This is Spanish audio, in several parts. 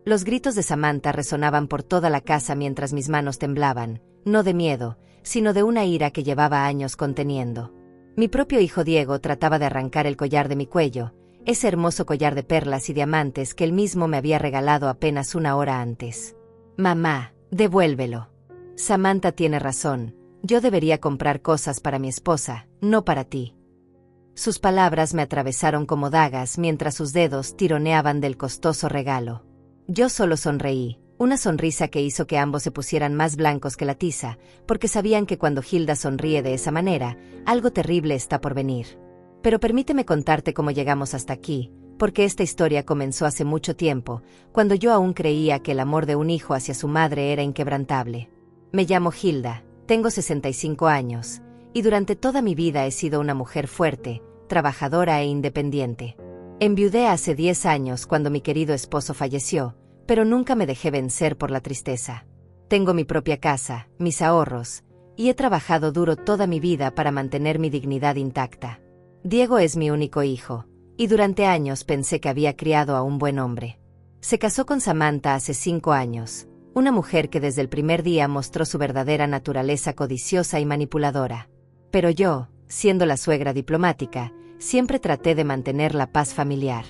Los gritos de Samantha resonaban por toda la casa mientras mis manos temblaban, no de miedo, sino de una ira que llevaba años conteniendo. Mi propio hijo Diego trataba de arrancar el collar de mi cuello, ese hermoso collar de perlas y diamantes que él mismo me había regalado apenas una hora antes. Mamá, devuélvelo. Samantha tiene razón, yo debería comprar cosas para mi esposa, no para ti. Sus palabras me atravesaron como dagas mientras sus dedos tironeaban del costoso regalo. Yo solo sonreí, una sonrisa que hizo que ambos se pusieran más blancos que la tiza, porque sabían que cuando Hilda sonríe de esa manera, algo terrible está por venir. Pero permíteme contarte cómo llegamos hasta aquí, porque esta historia comenzó hace mucho tiempo, cuando yo aún creía que el amor de un hijo hacia su madre era inquebrantable. Me llamo Hilda, tengo 65 años, y durante toda mi vida he sido una mujer fuerte, trabajadora e independiente. Enviudé hace 10 años cuando mi querido esposo falleció, pero nunca me dejé vencer por la tristeza. Tengo mi propia casa, mis ahorros, y he trabajado duro toda mi vida para mantener mi dignidad intacta. Diego es mi único hijo, y durante años pensé que había criado a un buen hombre. Se casó con Samantha hace 5 años, una mujer que desde el primer día mostró su verdadera naturaleza codiciosa y manipuladora. Pero yo, siendo la suegra diplomática, siempre traté de mantener la paz familiar.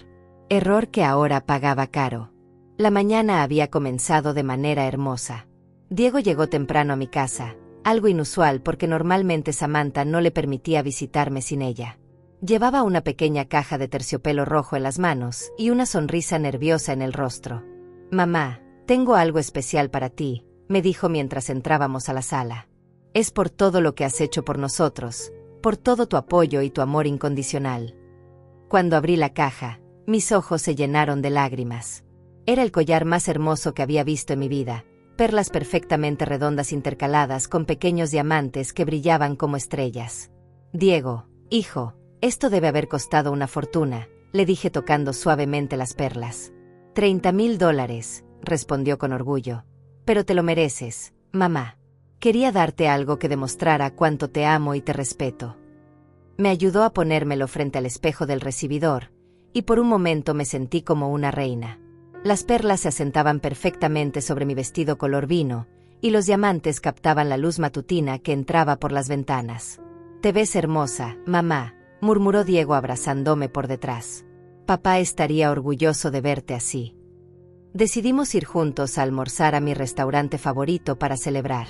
Error que ahora pagaba caro. La mañana había comenzado de manera hermosa. Diego llegó temprano a mi casa, algo inusual porque normalmente Samantha no le permitía visitarme sin ella. Llevaba una pequeña caja de terciopelo rojo en las manos y una sonrisa nerviosa en el rostro. «Mamá, tengo algo especial para ti», me dijo mientras entrábamos a la sala. «Es por todo lo que has hecho por nosotros, por todo tu apoyo y tu amor incondicional». Cuando abrí la caja, mis ojos se llenaron de lágrimas. Era el collar más hermoso que había visto en mi vida, perlas perfectamente redondas intercaladas con pequeños diamantes que brillaban como estrellas. «Diego, hijo, esto debe haber costado una fortuna», le dije tocando suavemente las perlas. $30,000, respondió con orgullo. «Pero te lo mereces, mamá. Quería darte algo que demostrara cuánto te amo y te respeto». Me ayudó a ponérmelo frente al espejo del recibidor, y por un momento me sentí como una reina. Las perlas se asentaban perfectamente sobre mi vestido color vino, y los diamantes captaban la luz matutina que entraba por las ventanas. «Te ves hermosa, mamá», murmuró Diego abrazándome por detrás. «Papá estaría orgulloso de verte así». Decidimos ir juntos a almorzar a mi restaurante favorito para celebrar.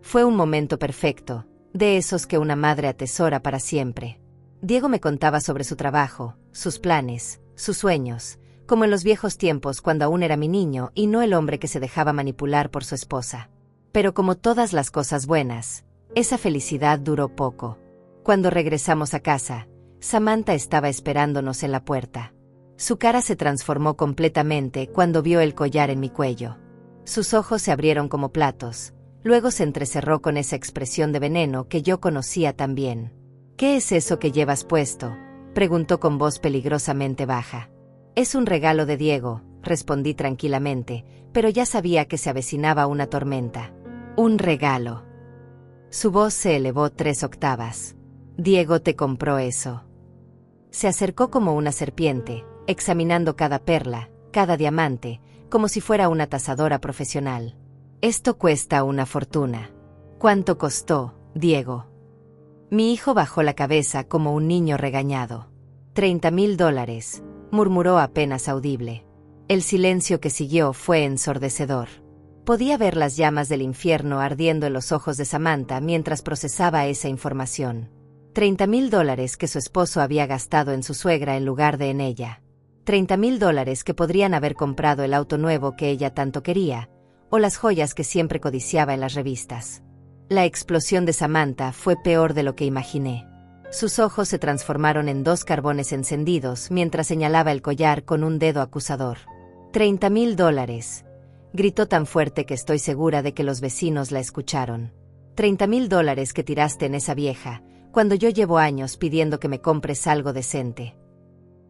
Fue un momento perfecto, de esos que una madre atesora para siempre. Diego me contaba sobre su trabajo, sus planes, sus sueños, como en los viejos tiempos cuando aún era mi niño y no el hombre que se dejaba manipular por su esposa. Pero como todas las cosas buenas, esa felicidad duró poco. Cuando regresamos a casa, Samantha estaba esperándonos en la puerta. Su cara se transformó completamente cuando vio el collar en mi cuello. Sus ojos se abrieron como platos, luego se entrecerró con esa expresión de veneno que yo conocía tan bien. «¿Qué es eso que llevas puesto?», preguntó con voz peligrosamente baja. «Es un regalo de Diego», respondí tranquilamente, pero ya sabía que se avecinaba una tormenta. «¿Un regalo?». Su voz se elevó 3 octavas. «Diego te compró eso». Se acercó como una serpiente, examinando cada perla, cada diamante, como si fuera una tasadora profesional. «Esto cuesta una fortuna». «¿Cuánto costó, Diego?». Mi hijo bajó la cabeza como un niño regañado. $30,000, murmuró apenas audible. El silencio que siguió fue ensordecedor. Podía ver las llamas del infierno ardiendo en los ojos de Samantha mientras procesaba esa información. $30,000 que su esposo había gastado en su suegra en lugar de en ella. $30,000 que podrían haber comprado el auto nuevo que ella tanto quería, o las joyas que siempre codiciaba en las revistas. La explosión de Samantha fue peor de lo que imaginé. Sus ojos se transformaron en 2 carbones encendidos mientras señalaba el collar con un dedo acusador. $30,000, gritó tan fuerte que estoy segura de que los vecinos la escucharon. $30,000 que tiraste en esa vieja, cuando yo llevo años pidiendo que me compres algo decente.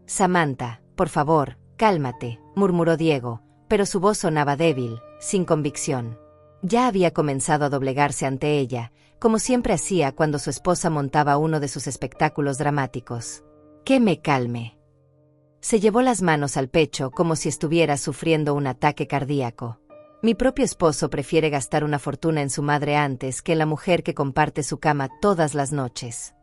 Samantha, por favor, cálmate, murmuró Diego, pero su voz sonaba débil, sin convicción. Ya había comenzado a doblegarse ante ella, como siempre hacía cuando su esposa montaba uno de sus espectáculos dramáticos. «Que me calme». Se llevó las manos al pecho como si estuviera sufriendo un ataque cardíaco. Mi propio esposo prefiere gastar una fortuna en su madre antes que en la mujer que comparte su cama todas las noches.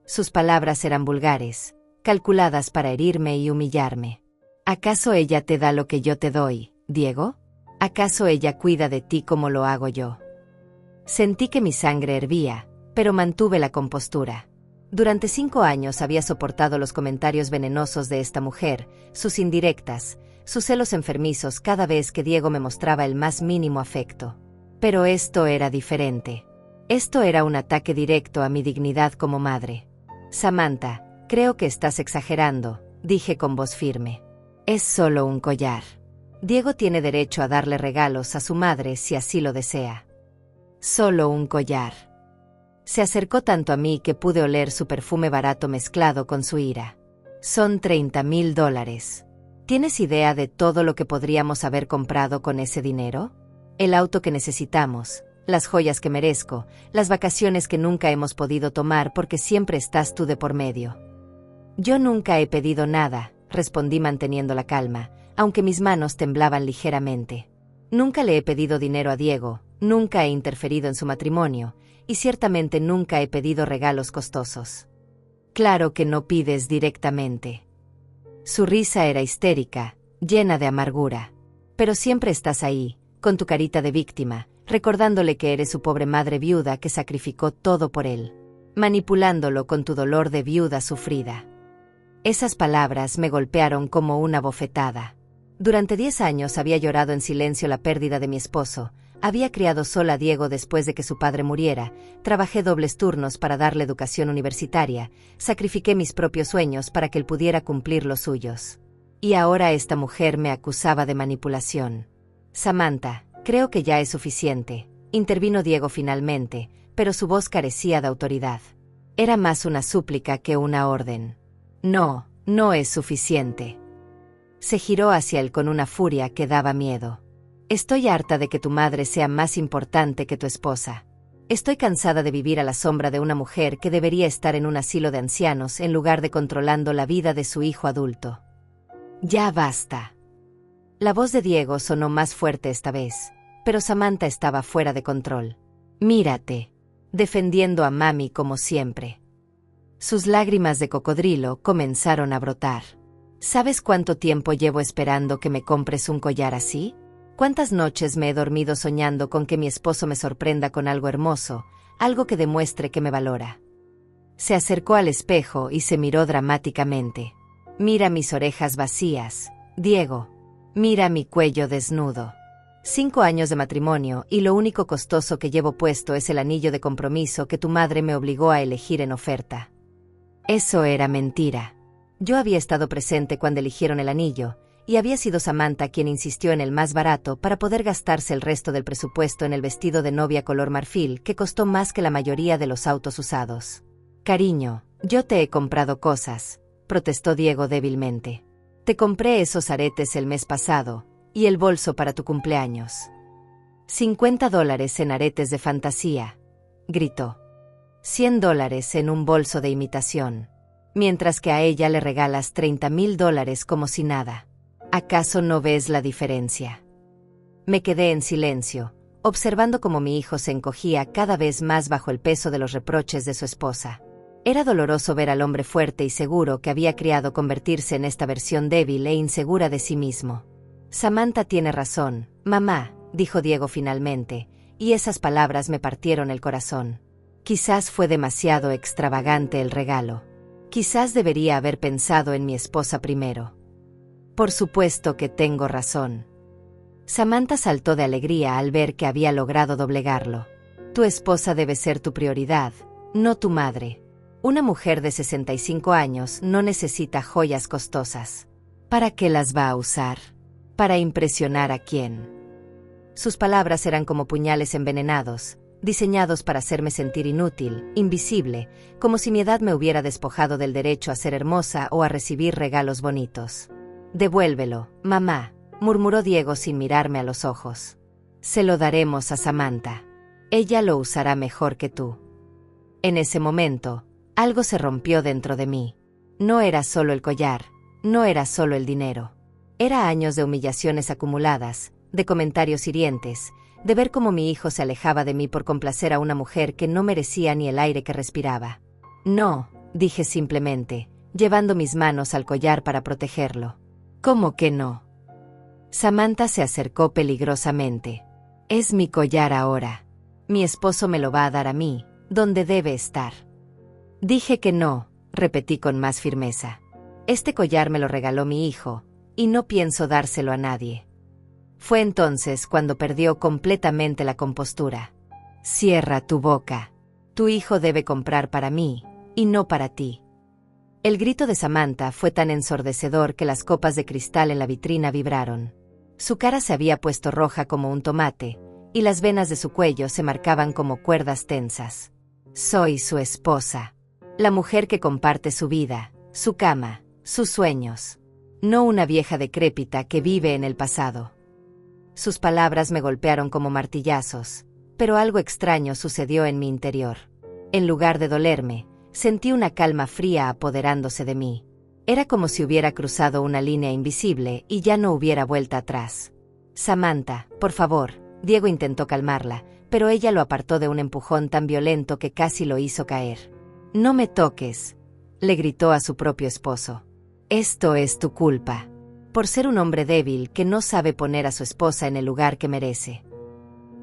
Sus palabras eran vulgares, calculadas para herirme y humillarme. ¿Acaso ella te da lo que yo te doy, Diego? ¿Acaso ella cuida de ti como lo hago yo? Sentí que mi sangre hervía, pero mantuve la compostura. Durante 5 años había soportado los comentarios venenosos de esta mujer, sus indirectas, sus celos enfermizos cada vez que Diego me mostraba el más mínimo afecto. Pero esto era diferente. Esto era un ataque directo a mi dignidad como madre. Samantha, creo que estás exagerando, dije con voz firme. Es solo un collar. Diego tiene derecho a darle regalos a su madre si así lo desea. Solo un collar. Se acercó tanto a mí que pude oler su perfume barato mezclado con su ira. Son $30,000. ¿Tienes idea de todo lo que podríamos haber comprado con ese dinero? El auto que necesitamos, las joyas que merezco, las vacaciones que nunca hemos podido tomar porque siempre estás tú de por medio. Yo nunca he pedido nada, respondí manteniendo la calma, aunque mis manos temblaban ligeramente. Nunca le he pedido dinero a Diego, nunca he interferido en su matrimonio, y ciertamente nunca he pedido regalos costosos. Claro que no pides directamente. Su risa era histérica, llena de amargura. Pero siempre estás ahí, con tu carita de víctima, recordándole que eres su pobre madre viuda que sacrificó todo por él, manipulándolo con tu dolor de viuda sufrida. Esas palabras me golpearon como una bofetada. Durante 10 años había llorado en silencio la pérdida de mi esposo, había criado sola a Diego después de que su padre muriera, trabajé dobles turnos para darle educación universitaria, sacrifiqué mis propios sueños para que él pudiera cumplir los suyos. Y ahora esta mujer me acusaba de manipulación. Samantha, creo que ya es suficiente, intervino Diego finalmente, pero su voz carecía de autoridad. Era más una súplica que una orden. No, no es suficiente. Se giró hacia él con una furia que daba miedo. Estoy harta de que tu madre sea más importante que tu esposa. Estoy cansada de vivir a la sombra de una mujer que debería estar en un asilo de ancianos en lugar de controlando la vida de su hijo adulto. Ya basta. La voz de Diego sonó más fuerte esta vez, pero Samantha estaba fuera de control. Mírate, defendiendo a mami como siempre. Sus lágrimas de cocodrilo comenzaron a brotar. ¿Sabes cuánto tiempo llevo esperando que me compres un collar así? ¿Cuántas noches me he dormido soñando con que mi esposo me sorprenda con algo hermoso, algo que demuestre que me valora? Se acercó al espejo y se miró dramáticamente. Mira mis orejas vacías, Diego. Mira mi cuello desnudo. 5 años de matrimonio y lo único costoso que llevo puesto es el anillo de compromiso que tu madre me obligó a elegir en oferta. Eso era mentira. Yo había estado presente cuando eligieron el anillo, y había sido Samantha quien insistió en el más barato para poder gastarse el resto del presupuesto en el vestido de novia color marfil que costó más que la mayoría de los autos usados. Cariño, yo te he comprado cosas, protestó Diego débilmente. Te compré esos aretes el mes pasado, y el bolso para tu cumpleaños. $50 en aretes de fantasía, gritó. $100 en un bolso de imitación, mientras que a ella le regalas $30,000 como si nada. ¿Acaso no ves la diferencia? Me quedé en silencio, observando cómo mi hijo se encogía cada vez más bajo el peso de los reproches de su esposa. Era doloroso ver al hombre fuerte y seguro que había criado convertirse en esta versión débil e insegura de sí mismo. Samantha tiene razón, mamá, dijo Diego finalmente, y esas palabras me partieron el corazón. Quizás fue demasiado extravagante el regalo. Quizás debería haber pensado en mi esposa primero. Por supuesto que tengo razón. Samantha saltó de alegría al ver que había logrado doblegarlo. Tu esposa debe ser tu prioridad, no tu madre. Una mujer de 65 años no necesita joyas costosas. ¿Para qué las va a usar? ¿Para impresionar a quién? Sus palabras eran como puñales envenenados, diseñados para hacerme sentir inútil, invisible, como si mi edad me hubiera despojado del derecho a ser hermosa o a recibir regalos bonitos. Devuélvelo, mamá, murmuró Diego sin mirarme a los ojos. Se lo daremos a Samantha. Ella lo usará mejor que tú. En ese momento, algo se rompió dentro de mí. No era solo el collar, no era solo el dinero. Era años de humillaciones acumuladas, de comentarios hirientes, de ver cómo mi hijo se alejaba de mí por complacer a una mujer que no merecía ni el aire que respiraba. No, dije simplemente, llevando mis manos al collar para protegerlo. ¿Cómo que no? Samantha se acercó peligrosamente. Es mi collar ahora. Mi esposo me lo va a dar a mí, donde debe estar. Dije que no, repetí con más firmeza. Este collar me lo regaló mi hijo, y no pienso dárselo a nadie. Fue entonces cuando perdió completamente la compostura. Cierra tu boca. Tu hijo debe comprar para mí, y no para ti. El grito de Samantha fue tan ensordecedor que las copas de cristal en la vitrina vibraron. Su cara se había puesto roja como un tomate, y las venas de su cuello se marcaban como cuerdas tensas. Soy su esposa. La mujer que comparte su vida, su cama, sus sueños. No una vieja decrépita que vive en el pasado. Sus palabras me golpearon como martillazos, pero algo extraño sucedió en mi interior. En lugar de dolerme, sentí una calma fría apoderándose de mí. Era como si hubiera cruzado una línea invisible y ya no hubiera vuelta atrás. Samantha, por favor, Diego intentó calmarla, pero ella lo apartó de un empujón tan violento que casi lo hizo caer. No me toques, le gritó a su propio esposo. Esto es tu culpa, por ser un hombre débil que no sabe poner a su esposa en el lugar que merece.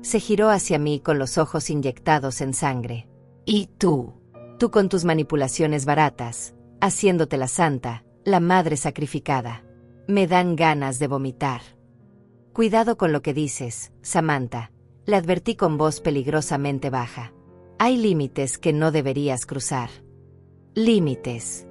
Se giró hacia mí con los ojos inyectados en sangre. ¿Y tú? Tú con tus manipulaciones baratas, haciéndote la santa, la madre sacrificada. Me dan ganas de vomitar. Cuidado con lo que dices, Samantha, le advertí con voz peligrosamente baja. Hay límites que no deberías cruzar. Límites.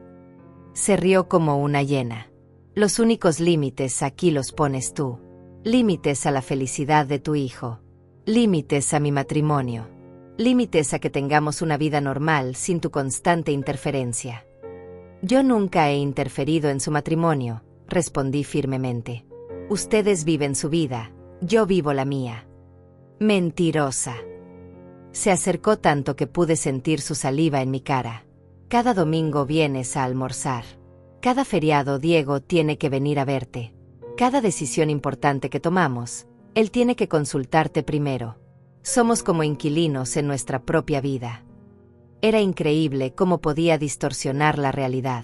Se rió como una hiena. Los únicos límites aquí los pones tú. Límites a la felicidad de tu hijo. Límites a mi matrimonio. Límites a que tengamos una vida normal sin tu constante interferencia. Yo nunca he interferido en su matrimonio, respondí firmemente. Ustedes viven su vida, yo vivo la mía. Mentirosa. Se acercó tanto que pude sentir su saliva en mi cara. Cada domingo vienes a almorzar. Cada feriado Diego tiene que venir a verte. Cada decisión importante que tomamos, él tiene que consultarte primero. Somos como inquilinos en nuestra propia vida. Era increíble cómo podía distorsionar la realidad.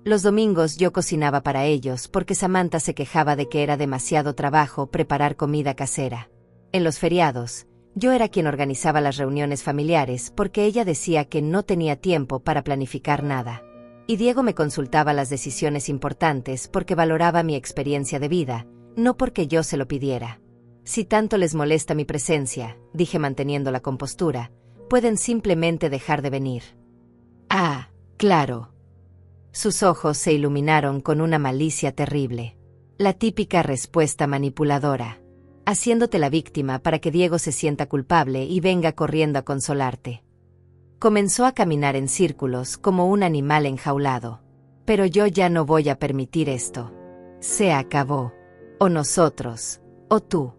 Los domingos yo cocinaba para ellos porque Samantha se quejaba de que era demasiado trabajo preparar comida casera. En los feriados, yo era quien organizaba las reuniones familiares porque ella decía que no tenía tiempo para planificar nada. Y Diego me consultaba las decisiones importantes porque valoraba mi experiencia de vida, no porque yo se lo pidiera. Si tanto les molesta mi presencia, dije manteniendo la compostura, pueden simplemente dejar de venir. Ah, claro. Sus ojos se iluminaron con una malicia terrible. La típica respuesta manipuladora. Haciéndote la víctima para que Diego se sienta culpable y venga corriendo a consolarte. Comenzó a caminar en círculos como un animal enjaulado. Pero yo ya no voy a permitir esto. Se acabó. O nosotros, o tú.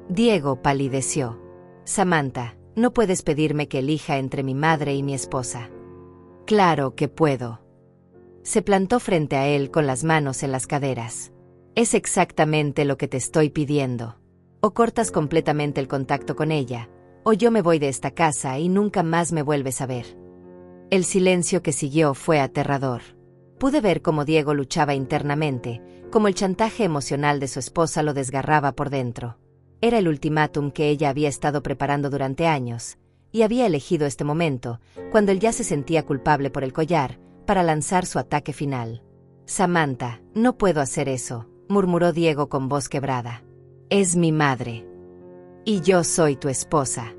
Diego palideció. Samantha, no puedes pedirme que elija entre mi madre y mi esposa. Claro que puedo. Se plantó frente a él con las manos en las caderas. Es exactamente lo que te estoy pidiendo. O cortas completamente el contacto con ella, o yo me voy de esta casa y nunca más me vuelves a ver. El silencio que siguió fue aterrador. Pude ver cómo Diego luchaba internamente, cómo el chantaje emocional de su esposa lo desgarraba por dentro. Era el ultimátum que ella había estado preparando durante años, y había elegido este momento, cuando él ya se sentía culpable por el collar, para lanzar su ataque final. Samantha, no puedo hacer eso, murmuró Diego con voz quebrada. Es mi madre. Y yo soy tu esposa.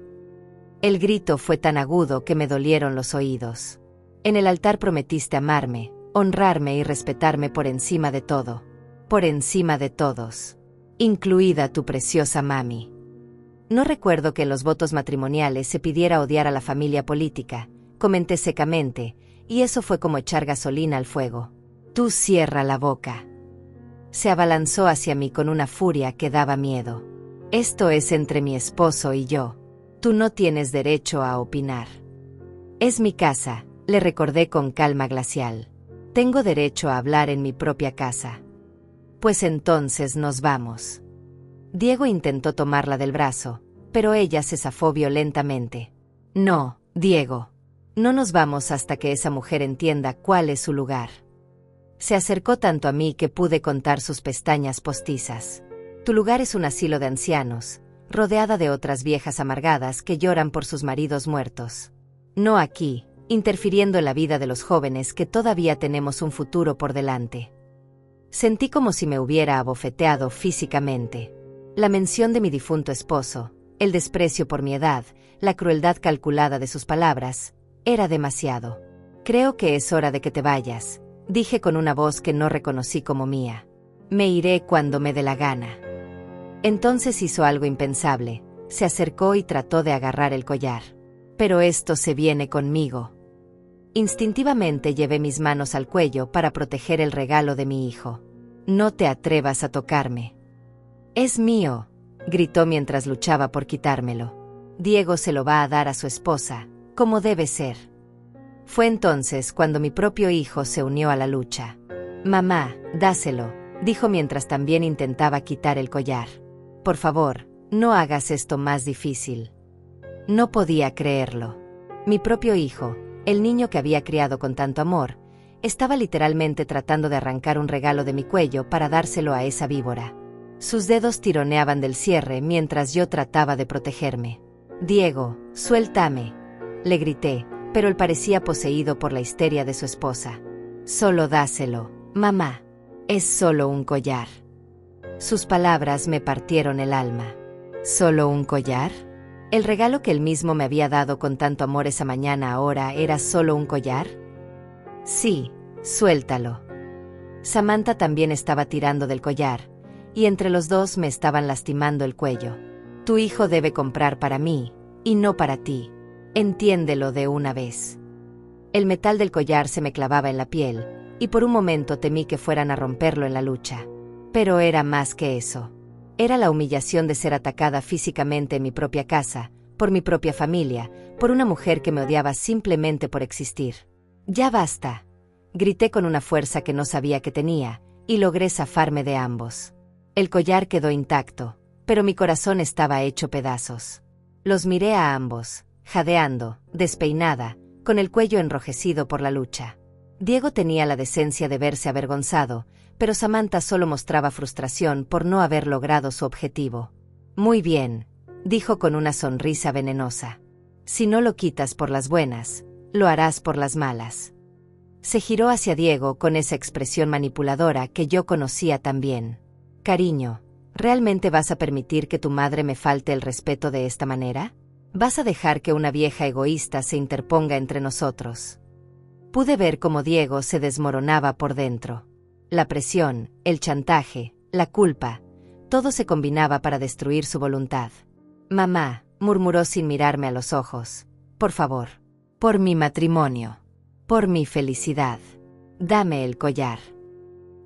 El grito fue tan agudo que me dolieron los oídos. En el altar prometiste amarme, honrarme y respetarme por encima de todo. Por encima de todos. Incluida tu preciosa mami. No recuerdo que en los votos matrimoniales se pidiera odiar a la familia política, comenté secamente, y eso fue como echar gasolina al fuego. Tú cierra la boca. Se abalanzó hacia mí con una furia que daba miedo. Esto es entre mi esposo y yo. Tú no tienes derecho a opinar. Es mi casa, le recordé con calma glacial. Tengo derecho a hablar en mi propia casa. Pues entonces nos vamos. Diego intentó tomarla del brazo, pero ella se zafó violentamente. No, Diego. No nos vamos hasta que esa mujer entienda cuál es su lugar. Se acercó tanto a mí que pude contar sus pestañas postizas. Tu lugar es un asilo de ancianos, rodeada de otras viejas amargadas que lloran por sus maridos muertos. No aquí, interfiriendo en la vida de los jóvenes que todavía tenemos un futuro por delante. Sentí como si me hubiera abofeteado físicamente. La mención de mi difunto esposo, el desprecio por mi edad, la crueldad calculada de sus palabras, era demasiado. Creo que es hora de que te vayas, dije con una voz que no reconocí como mía. Me iré cuando me dé la gana. Entonces hizo algo impensable, se acercó y trató de agarrar el collar. Pero esto se viene conmigo. Instintivamente llevé mis manos al cuello para proteger el regalo de mi hijo. No te atrevas a tocarme. Es mío, gritó mientras luchaba por quitármelo. Diego se lo va a dar a su esposa, como debe ser. Fue entonces cuando mi propio hijo se unió a la lucha. Mamá, dáselo, dijo mientras también intentaba quitar el collar. Por favor, no hagas esto más difícil. No podía creerlo. Mi propio hijo, el niño que había criado con tanto amor, estaba literalmente tratando de arrancar un regalo de mi cuello para dárselo a esa víbora. Sus dedos tironeaban del cierre mientras yo trataba de protegerme. Diego, suéltame, le grité, pero él parecía poseído por la histeria de su esposa. Solo dáselo, mamá. Es solo un collar. Sus palabras me partieron el alma. ¿Solo un collar? ¿El regalo que él mismo me había dado con tanto amor esa mañana ahora era solo un collar? Sí, suéltalo. Samantha también estaba tirando del collar, y entre los dos me estaban lastimando el cuello. Tu hijo debe comprar para mí, y no para ti. Entiéndelo de una vez. El metal del collar se me clavaba en la piel, y por un momento temí que fueran a romperlo en la lucha. Pero era más que eso. Era la humillación de ser atacada físicamente en mi propia casa, por mi propia familia, por una mujer que me odiaba simplemente por existir. Ya basta, grité con una fuerza que no sabía que tenía, y logré zafarme de ambos. El collar quedó intacto, pero mi corazón estaba hecho pedazos. Los miré a ambos, jadeando, despeinada, con el cuello enrojecido por la lucha. Diego tenía la decencia de verse avergonzado, pero Samantha solo mostraba frustración por no haber logrado su objetivo. Muy bien, dijo con una sonrisa venenosa. Si no lo quitas por las buenas, lo harás por las malas. Se giró hacia Diego con esa expresión manipuladora que yo conocía tan bien. Cariño, ¿realmente vas a permitir que tu madre me falte el respeto de esta manera? ¿Vas a dejar que una vieja egoísta se interponga entre nosotros? Pude ver cómo Diego se desmoronaba por dentro. La presión, el chantaje, la culpa, todo se combinaba para destruir su voluntad. Mamá, murmuró sin mirarme a los ojos. Por favor. Por mi matrimonio. Por mi felicidad. Dame el collar.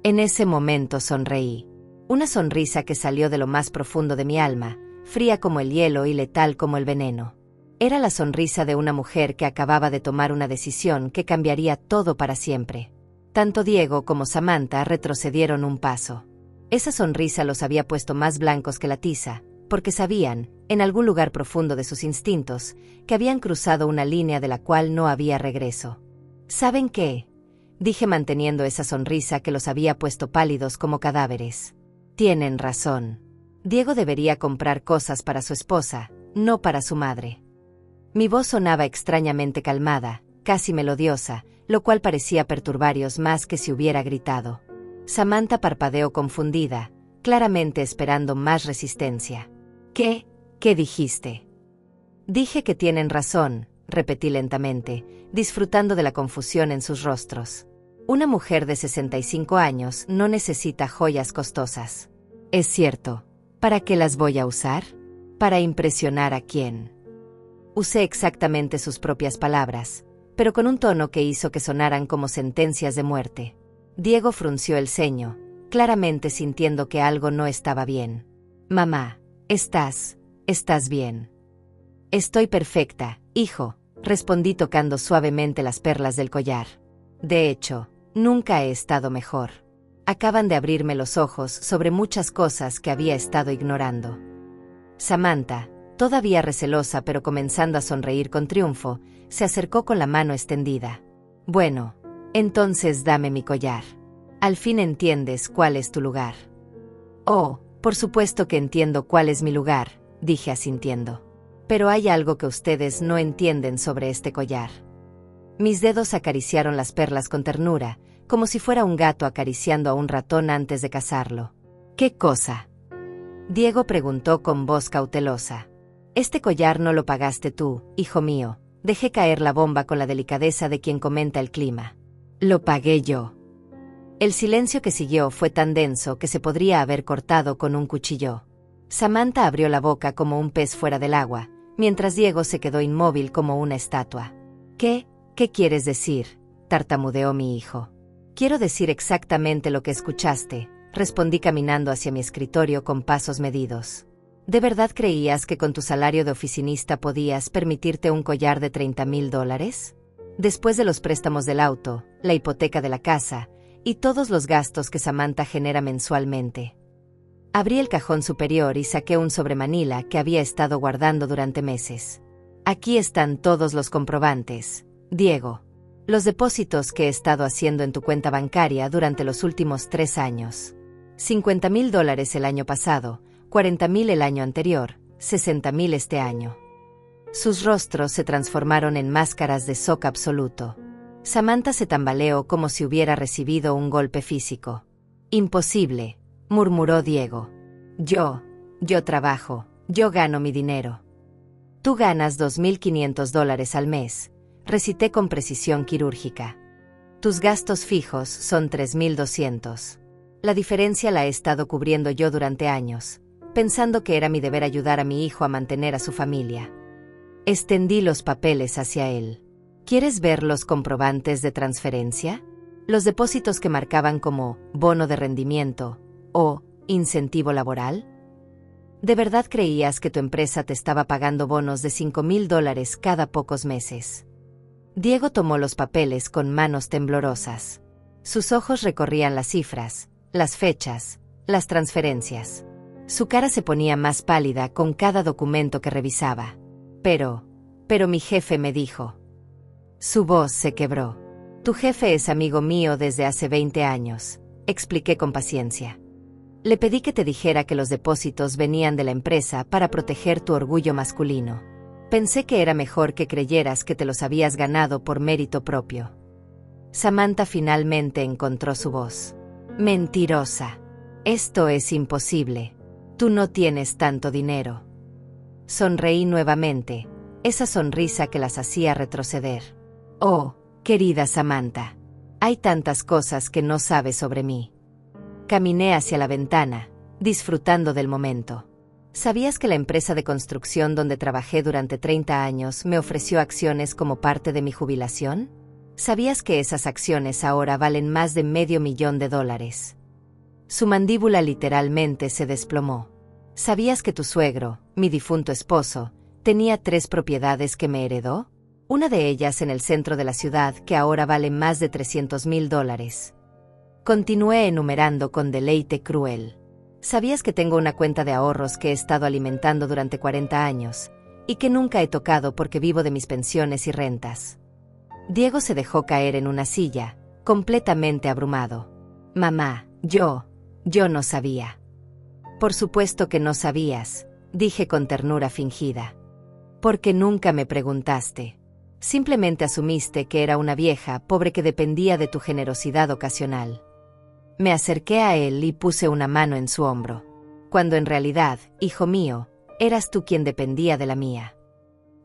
En ese momento sonreí. Una sonrisa que salió de lo más profundo de mi alma, fría como el hielo y letal como el veneno. Era la sonrisa de una mujer que acababa de tomar una decisión que cambiaría todo para siempre. Tanto Diego como Samantha retrocedieron un paso. Esa sonrisa los había puesto más blancos que la tiza, porque sabían, en algún lugar profundo de sus instintos, que habían cruzado una línea de la cual no había regreso. ¿Saben qué?, dije manteniendo esa sonrisa que los había puesto pálidos como cadáveres. Tienen razón. Diego debería comprar cosas para su esposa, no para su madre. Mi voz sonaba extrañamente calmada, casi melodiosa, lo cual parecía perturbarlos más que si hubiera gritado. Samantha parpadeó confundida, claramente esperando más resistencia. ¿Qué? ¿Qué dijiste? Dije que tienen razón, repetí lentamente, disfrutando de la confusión en sus rostros. Una mujer de 65 años no necesita joyas costosas. Es cierto. ¿Para qué las voy a usar? ¿Para impresionar a quién? Usé exactamente sus propias palabras, pero con un tono que hizo que sonaran como sentencias de muerte. Diego frunció el ceño, claramente sintiendo que algo no estaba bien. Mamá, ¿estás bien? Estoy perfecta, hijo, respondí tocando suavemente las perlas del collar. De hecho, Nunca he estado mejor. Acaban de abrirme los ojos sobre muchas cosas que había estado ignorando. Samantha, todavía recelosa pero comenzando a sonreír con triunfo, se acercó con la mano extendida. Bueno, entonces dame mi collar. Al fin entiendes cuál es tu lugar. Oh, por supuesto que entiendo cuál es mi lugar, dije asintiendo. Pero hay algo que ustedes no entienden sobre este collar. Mis dedos acariciaron las perlas con ternura, como si fuera un gato acariciando a un ratón antes de cazarlo. ¿Qué cosa? Diego preguntó con voz cautelosa. Este collar no lo pagaste tú, hijo mío. Dejé caer la bomba con la delicadeza de quien comenta el clima. Lo pagué yo. El silencio que siguió fue tan denso que se podría haber cortado con un cuchillo. Samantha abrió la boca como un pez fuera del agua, mientras Diego se quedó inmóvil como una estatua. ¿Qué quieres decir?, tartamudeó mi hijo. Quiero decir exactamente lo que escuchaste, respondí caminando hacia mi escritorio con pasos medidos. ¿De verdad creías que con tu salario de oficinista podías permitirte un collar de $30,000? Después de los préstamos del auto, la hipoteca de la casa y todos los gastos que Samantha genera mensualmente. Abrí el cajón superior y saqué un sobremanila que había estado guardando durante meses. Aquí están todos los comprobantes, Diego. Los depósitos que he estado haciendo en tu cuenta bancaria durante los últimos 3 años. $50,000 el año pasado, $40,000 el año anterior, $60,000 este año. Sus rostros se transformaron en máscaras de shock absoluto. Samantha se tambaleó como si hubiera recibido un golpe físico. Imposible, murmuró Diego. Yo trabajo, yo gano mi dinero. Tú ganas $2,500 al mes, recité con precisión quirúrgica. Tus gastos fijos son 3,200. La diferencia la he estado cubriendo yo durante años, pensando que era mi deber ayudar a mi hijo a mantener a su familia. Extendí los papeles hacia él. ¿Quieres ver los comprobantes de transferencia? Los depósitos que marcaban como bono de rendimiento o incentivo laboral. ¿De verdad creías que tu empresa te estaba pagando bonos de $5,000 cada pocos meses? Diego tomó los papeles con manos temblorosas. Sus ojos recorrían las cifras, las fechas, las transferencias. Su cara se ponía más pálida con cada documento que revisaba. Pero mi jefe me dijo. Su voz se quebró. Tu jefe es amigo mío desde hace 20 años, expliqué con paciencia. Le pedí que te dijera que los depósitos venían de la empresa para proteger tu orgullo masculino. Pensé que era mejor que creyeras que te los habías ganado por mérito propio. Samantha finalmente encontró su voz. Mentirosa. Esto es imposible. Tú no tienes tanto dinero. Sonreí nuevamente, esa sonrisa que las hacía retroceder. Oh, querida Samantha, hay tantas cosas que no sabes sobre mí. Caminé hacia la ventana, disfrutando del momento. ¿Sabías que la empresa de construcción donde trabajé durante 30 años me ofreció acciones como parte de mi jubilación? ¿Sabías que esas acciones ahora valen más de $500,000? Su mandíbula literalmente se desplomó. ¿Sabías que tu suegro, mi difunto esposo, tenía 3 propiedades que me heredó? Una de ellas en el centro de la ciudad que ahora vale más de $300,000. Continué enumerando con deleite cruel. ¿Sabías que tengo una cuenta de ahorros que he estado alimentando durante 40 años y que nunca he tocado porque vivo de mis pensiones y rentas? Diego se dejó caer en una silla, completamente abrumado. Mamá, yo no sabía. Por supuesto que no sabías, dije con ternura fingida. Porque nunca me preguntaste. Simplemente asumiste que era una vieja pobre que dependía de tu generosidad ocasional. Me acerqué a él y puse una mano en su hombro. Cuando en realidad, hijo mío, eras tú quien dependía de la mía.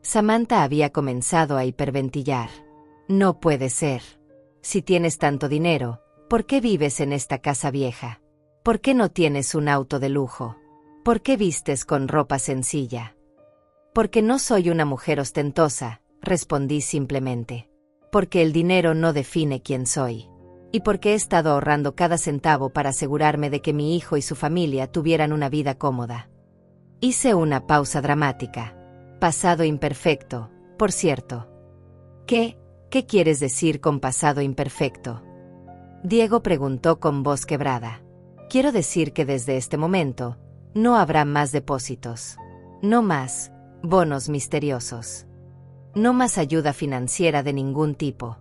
Samantha había comenzado a hiperventilar. No puede ser. Si tienes tanto dinero, ¿por qué vives en esta casa vieja? ¿Por qué no tienes un auto de lujo? ¿Por qué vistes con ropa sencilla? Porque no soy una mujer ostentosa, respondí simplemente. Porque el dinero no define quién soy. Y porque he estado ahorrando cada centavo para asegurarme de que mi hijo y su familia tuvieran una vida cómoda. Hice una pausa dramática. Pasado imperfecto, por cierto. ¿Qué quieres decir con pasado imperfecto? Diego preguntó con voz quebrada. Quiero decir que desde este momento, no habrá más depósitos. No más bonos misteriosos. No más ayuda financiera de ningún tipo.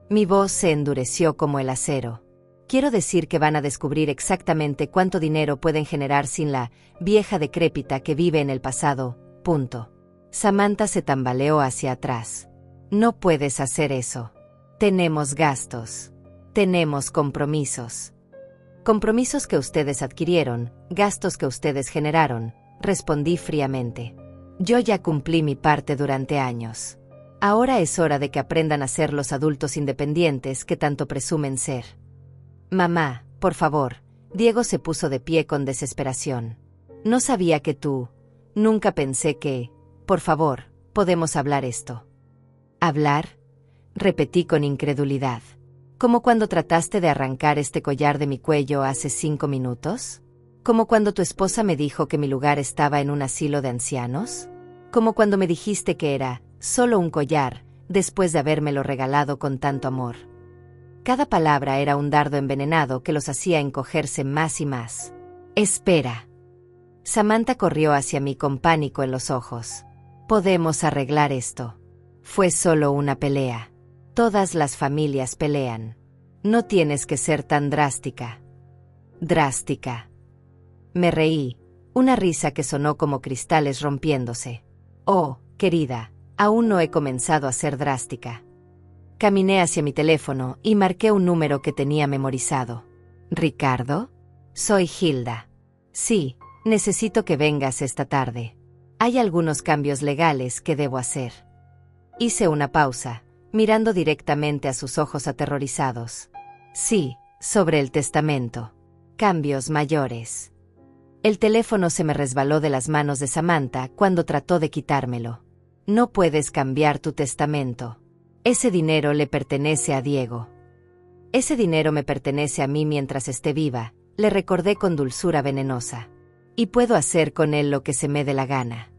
Mi voz se endureció como el acero. Quiero decir que van a descubrir exactamente cuánto dinero pueden generar sin la vieja decrépita que vive en el pasado. Punto. Samantha se tambaleó hacia atrás. No puedes hacer eso. Tenemos gastos. Tenemos compromisos. Compromisos que ustedes adquirieron, gastos que ustedes generaron, respondí fríamente. Yo ya cumplí mi parte durante años. Ahora es hora de que aprendan a ser los adultos independientes que tanto presumen ser. Mamá, por favor. Diego se puso de pie con desesperación. No sabía que tú. Nunca pensé que. Por favor, podemos hablar esto. ¿Hablar? Repetí con incredulidad. ¿Como cuando trataste de arrancar este collar de mi cuello hace 5 minutos? ¿Como cuando tu esposa me dijo que mi lugar estaba en un asilo de ancianos? ¿Como cuando me dijiste que era solo un collar, después de habérmelo regalado con tanto amor? Cada palabra era un dardo envenenado que los hacía encogerse más y más. Espera. Samantha corrió hacia mí con pánico en los ojos. Podemos arreglar esto. Fue solo una pelea. Todas las familias pelean. No tienes que ser tan drástica. Drástica. Me reí, una risa que sonó como cristales rompiéndose. Oh, querida, aún no he comenzado a ser drástica. Caminé hacia mi teléfono y marqué un número que tenía memorizado. ¿Ricardo? Soy Hilda. Sí, necesito que vengas esta tarde. Hay algunos cambios legales que debo hacer. Hice una pausa, mirando directamente a sus ojos aterrorizados. Sí, sobre el testamento. Cambios mayores. El teléfono se me resbaló de las manos de Samantha cuando trató de quitármelo. No puedes cambiar tu testamento. Ese dinero le pertenece a Diego. Ese dinero me pertenece a mí mientras esté viva, le recordé con dulzura venenosa. Y puedo hacer con él lo que se me dé la gana.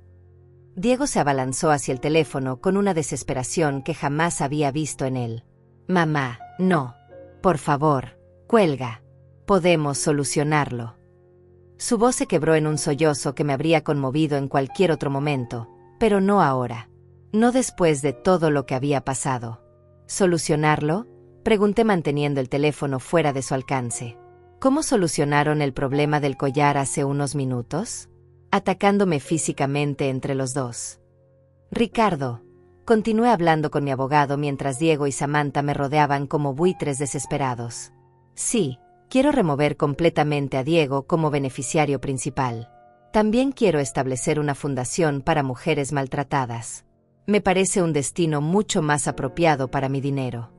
Diego se abalanzó hacia el teléfono con una desesperación que jamás había visto en él. Mamá, no. Por favor, cuelga. Podemos solucionarlo. Su voz se quebró en un sollozo que me habría conmovido en cualquier otro momento, pero no ahora. No después de todo lo que había pasado. ¿Solucionarlo? Pregunté manteniendo el teléfono fuera de su alcance. ¿Cómo solucionaron el problema del collar hace unos minutos? Atacándome físicamente entre los dos. Ricardo. Continué hablando con mi abogado mientras Diego y Samantha me rodeaban como buitres desesperados. Sí, quiero remover completamente a Diego como beneficiario principal. También quiero establecer una fundación para mujeres maltratadas. Me parece un destino mucho más apropiado para mi dinero.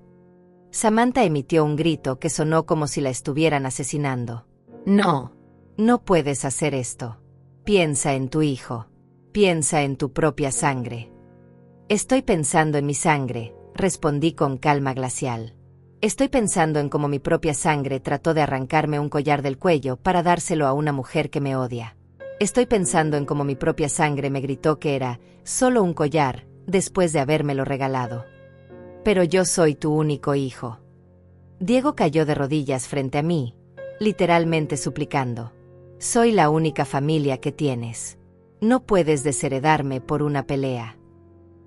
Samantha emitió un grito que sonó como si la estuvieran asesinando. No. No puedes hacer esto. Piensa en tu hijo. Piensa en tu propia sangre. Estoy pensando en mi sangre, respondí con calma glacial. Estoy pensando en cómo mi propia sangre trató de arrancarme un collar del cuello para dárselo a una mujer que me odia. Estoy pensando en cómo mi propia sangre me gritó que era solo un collar, después de habérmelo regalado. Pero yo soy tu único hijo. Diego cayó de rodillas frente a mí, literalmente suplicando. Soy la única familia que tienes. No puedes desheredarme por una pelea.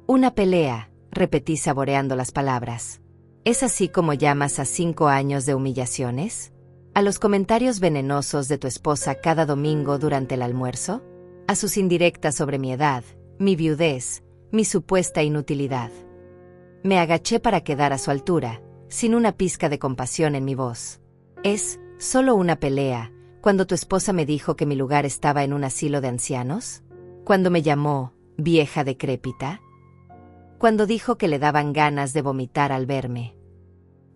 Una pelea, repetí saboreando las palabras. ¿Es así como llamas a 5 años de humillaciones? ¿A los comentarios venenosos de tu esposa cada domingo durante el almuerzo? ¿A sus indirectas sobre mi edad, mi viudez, mi supuesta inutilidad? Me agaché para quedar a su altura, sin una pizca de compasión en mi voz. ¿Es solo una pelea, cuando tu esposa me dijo que mi lugar estaba en un asilo de ancianos? ¿Cuando me llamó vieja decrépita? ¿Cuando dijo que le daban ganas de vomitar al verme?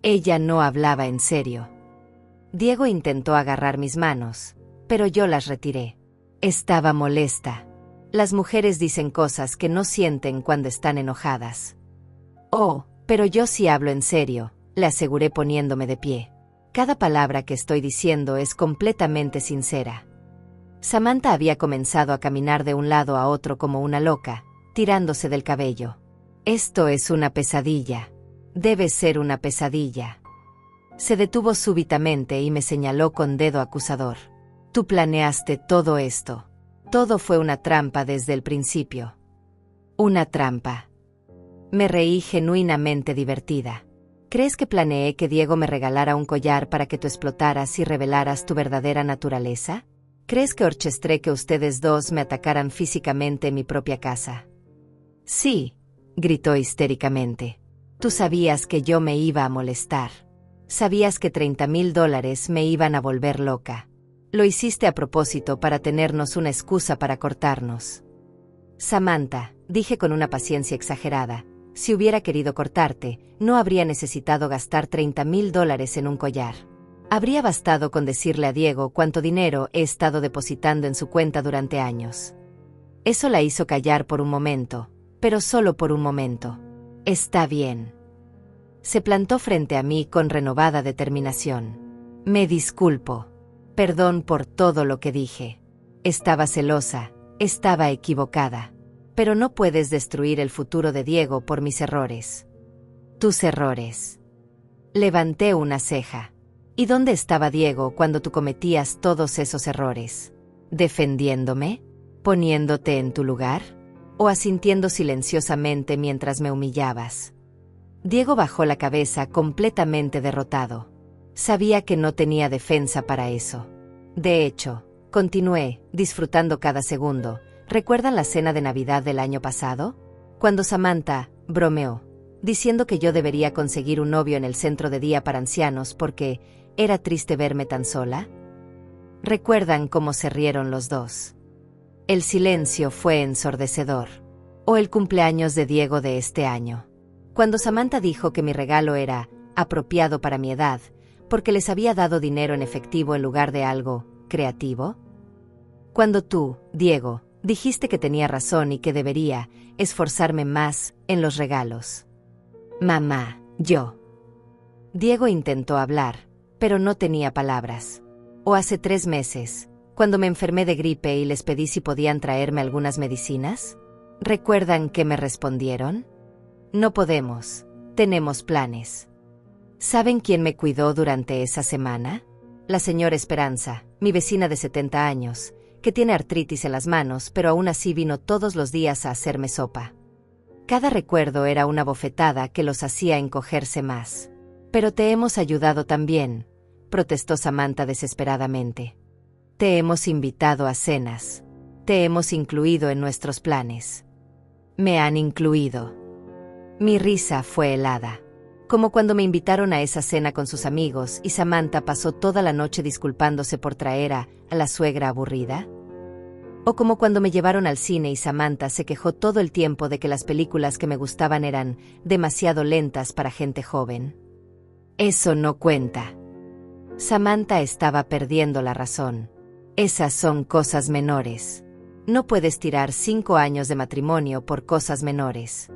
Ella no hablaba en serio. Diego intentó agarrar mis manos, pero yo las retiré. Estaba molesta. Las mujeres dicen cosas que no sienten cuando están enojadas. Oh, pero yo sí hablo en serio, le aseguré poniéndome de pie. Cada palabra que estoy diciendo es completamente sincera. Samantha había comenzado a caminar de un lado a otro como una loca, tirándose del cabello. Esto es una pesadilla. Debe ser una pesadilla. Se detuvo súbitamente y me señaló con dedo acusador. Tú planeaste todo esto. Todo fue una trampa desde el principio. Una trampa. Me reí genuinamente divertida. ¿Crees que planeé que Diego me regalara un collar para que tú explotaras y revelaras tu verdadera naturaleza? ¿Crees que orchestré que ustedes dos me atacaran físicamente en mi propia casa? Sí, gritó histéricamente. Tú sabías que yo me iba a molestar. Sabías que $30,000 me iban a volver loca. Lo hiciste a propósito para tenernos una excusa para cortarnos. Samantha, dije con una paciencia exagerada, si hubiera querido cortarte, no habría necesitado gastar $30,000 en un collar. Habría bastado con decirle a Diego cuánto dinero he estado depositando en su cuenta durante años. Eso la hizo callar por un momento, pero solo por un momento. Está bien. Se plantó frente a mí con renovada determinación. Me disculpo. Perdón por todo lo que dije. Estaba celosa, estaba equivocada. Pero no puedes destruir el futuro de Diego por mis errores. Tus errores. Levanté una ceja. ¿Y dónde estaba Diego cuando tú cometías todos esos errores? ¿Defendiéndome? ¿Poniéndote en tu lugar? ¿O asintiendo silenciosamente mientras me humillabas? Diego bajó la cabeza completamente derrotado. Sabía que no tenía defensa para eso. De hecho, continué, disfrutando cada segundo. ¿Recuerdan la cena de Navidad del año pasado? Cuando Samantha bromeó, diciendo que yo debería conseguir un novio en el centro de día para ancianos porque era triste verme tan sola. ¿Recuerdan cómo se rieron los dos? El silencio fue ensordecedor. O el cumpleaños de Diego de este año. Cuando Samantha dijo que mi regalo era apropiado para mi edad, porque les había dado dinero en efectivo en lugar de algo creativo. Cuando tú, Diego, dijiste que tenía razón y que debería esforzarme más en los regalos. Mamá, yo. Diego intentó hablar, pero no tenía palabras. O hace 3 meses, cuando me enfermé de gripe y les pedí si podían traerme algunas medicinas. ¿Recuerdan qué me respondieron? No podemos, tenemos planes. ¿Saben quién me cuidó durante esa semana? La señora Esperanza, mi vecina de 70 años, que tiene artritis en las manos, pero aún así vino todos los días a hacerme sopa. Cada recuerdo era una bofetada que los hacía encogerse más. Pero te hemos ayudado también, protestó Samantha desesperadamente. Te hemos invitado a cenas. Te hemos incluido en nuestros planes. Me han incluido. Mi risa fue helada. Como cuando me invitaron a esa cena con sus amigos y Samantha pasó toda la noche disculpándose por traer a la suegra aburrida. O como cuando me llevaron al cine y Samantha se quejó todo el tiempo de que las películas que me gustaban eran demasiado lentas para gente joven. Eso no cuenta. Samantha estaba perdiendo la razón. Esas son cosas menores. No puedes tirar 5 años de matrimonio por cosas menores.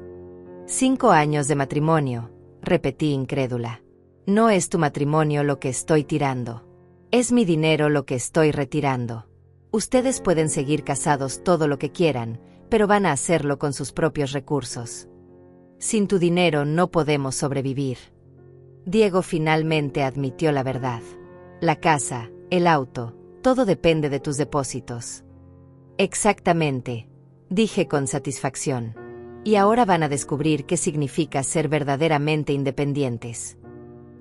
5 años de matrimonio, repetí incrédula. No es tu matrimonio lo que estoy tirando. Es mi dinero lo que estoy retirando. Ustedes pueden seguir casados todo lo que quieran, pero van a hacerlo con sus propios recursos. Sin tu dinero no podemos sobrevivir. Diego finalmente admitió la verdad. La casa, el auto, todo depende de tus depósitos. Exactamente, dije con satisfacción. Y ahora van a descubrir qué significa ser verdaderamente independientes.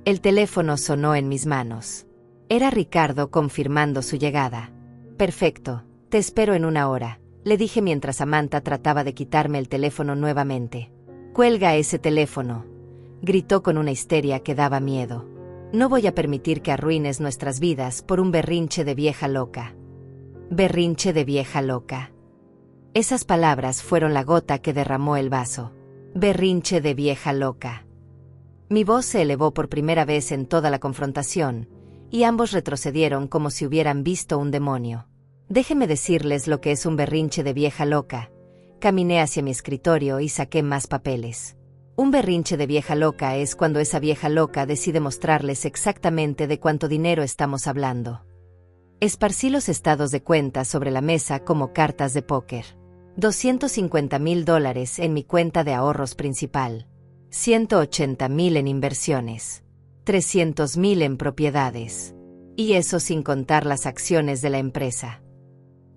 El teléfono sonó en mis manos. Era Ricardo confirmando su llegada. Perfecto, te espero en 1 hora, le dije mientras Samantha trataba de quitarme el teléfono nuevamente. Cuelga ese teléfono, gritó con una histeria que daba miedo. No voy a permitir que arruines nuestras vidas por un berrinche de vieja loca. Berrinche de vieja loca. Esas palabras fueron la gota que derramó el vaso. Berrinche de vieja loca. Mi voz se elevó por primera vez en toda la confrontación, y ambos retrocedieron como si hubieran visto un demonio. Déjenme decirles lo que es un berrinche de vieja loca. Caminé hacia mi escritorio y saqué más papeles. Un berrinche de vieja loca es cuando esa vieja loca decide mostrarles exactamente de cuánto dinero estamos hablando. Esparcí los estados de cuenta sobre la mesa como cartas de póker. $250,000 en mi cuenta de ahorros principal. $180,000 en inversiones. 300.000 en propiedades. Y eso sin contar las acciones de la empresa.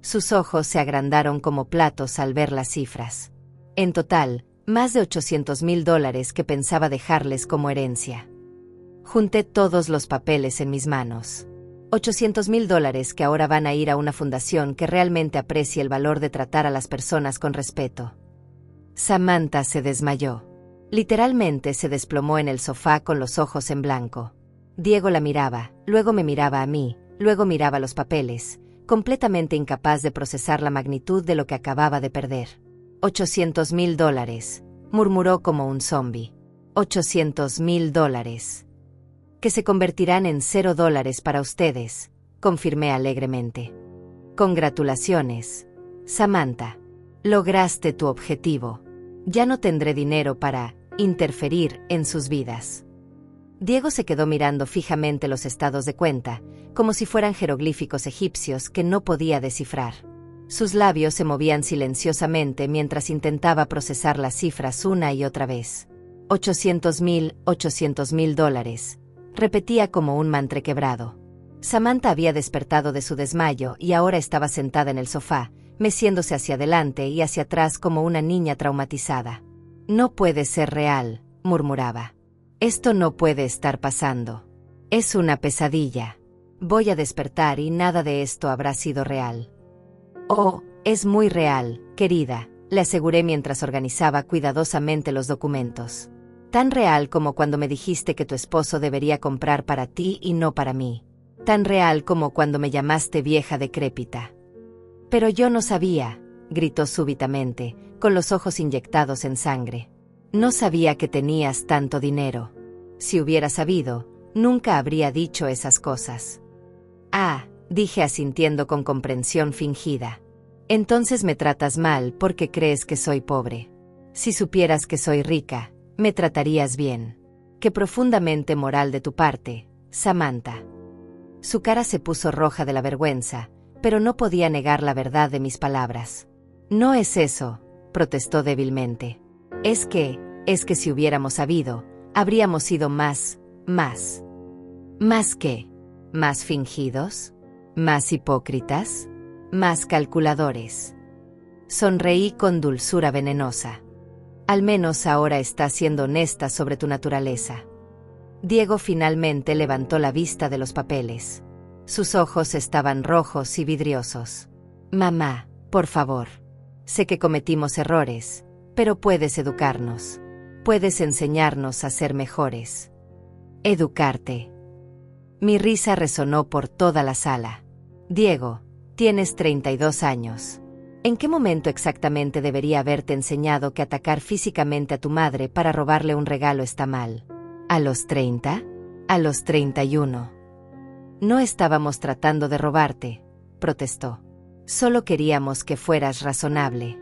Sus ojos se agrandaron como platos al ver las cifras. En total, más de $800.000 que pensaba dejarles como herencia. Junté todos los papeles en mis manos. $800.000 que ahora van a ir a una fundación que realmente aprecie el valor de tratar a las personas con respeto. Samantha se desmayó. Literalmente se desplomó en el sofá con los ojos en blanco. Diego la miraba, luego me miraba a mí, luego miraba los papeles, completamente incapaz de procesar la magnitud de lo que acababa de perder. $800.000, murmuró como un zombi. $800.000. Que se convertirán en $0 para ustedes, confirmé alegremente. Congratulaciones, Samantha. Lograste tu objetivo. Ya no tendré dinero para interferir en sus vidas. Diego se quedó mirando fijamente los estados de cuenta, como si fueran jeroglíficos egipcios que no podía descifrar. Sus labios se movían silenciosamente mientras intentaba procesar las cifras una y otra vez. $800.000, repetía como un mantre quebrado. Samantha había despertado de su desmayo y ahora estaba sentada en el sofá, meciéndose hacia adelante y hacia atrás como una niña traumatizada. No puede ser real, murmuraba. Esto no puede estar pasando. Es una pesadilla. Voy a despertar y nada de esto habrá sido real. Oh, es muy real, querida, le aseguré mientras organizaba cuidadosamente los documentos. Tan real como cuando me dijiste que tu esposo debería comprar para ti y no para mí. Tan real como cuando me llamaste vieja decrépita. Pero yo no sabía, gritó súbitamente, con los ojos inyectados en sangre. No sabía que tenías tanto dinero. Si hubiera sabido, nunca habría dicho esas cosas. Ah, dije asintiendo con comprensión fingida. Entonces me tratas mal porque crees que soy pobre. Si supieras que soy rica, me tratarías bien. Qué profundamente moral de tu parte, Samantha. Su cara se puso roja de la vergüenza, pero no podía negar la verdad de mis palabras. No es eso, protestó débilmente. Es que si hubiéramos sabido, habríamos sido más qué, más fingidos, más hipócritas, más calculadores. Sonreí con dulzura venenosa. Al menos ahora estás siendo honesta sobre tu naturaleza. Diego finalmente levantó la vista de los papeles. Sus ojos estaban rojos y vidriosos. Mamá, por favor. Sé que cometimos errores, pero puedes educarnos. Puedes enseñarnos a ser mejores. Educarte. Mi risa resonó por toda la sala. Diego, tienes 32 años. ¿En qué momento exactamente debería haberte enseñado que atacar físicamente a tu madre para robarle un regalo está mal? ¿A los 30? ¿A los 31? No estábamos tratando de robarte, protestó. Solo queríamos que fueras razonable.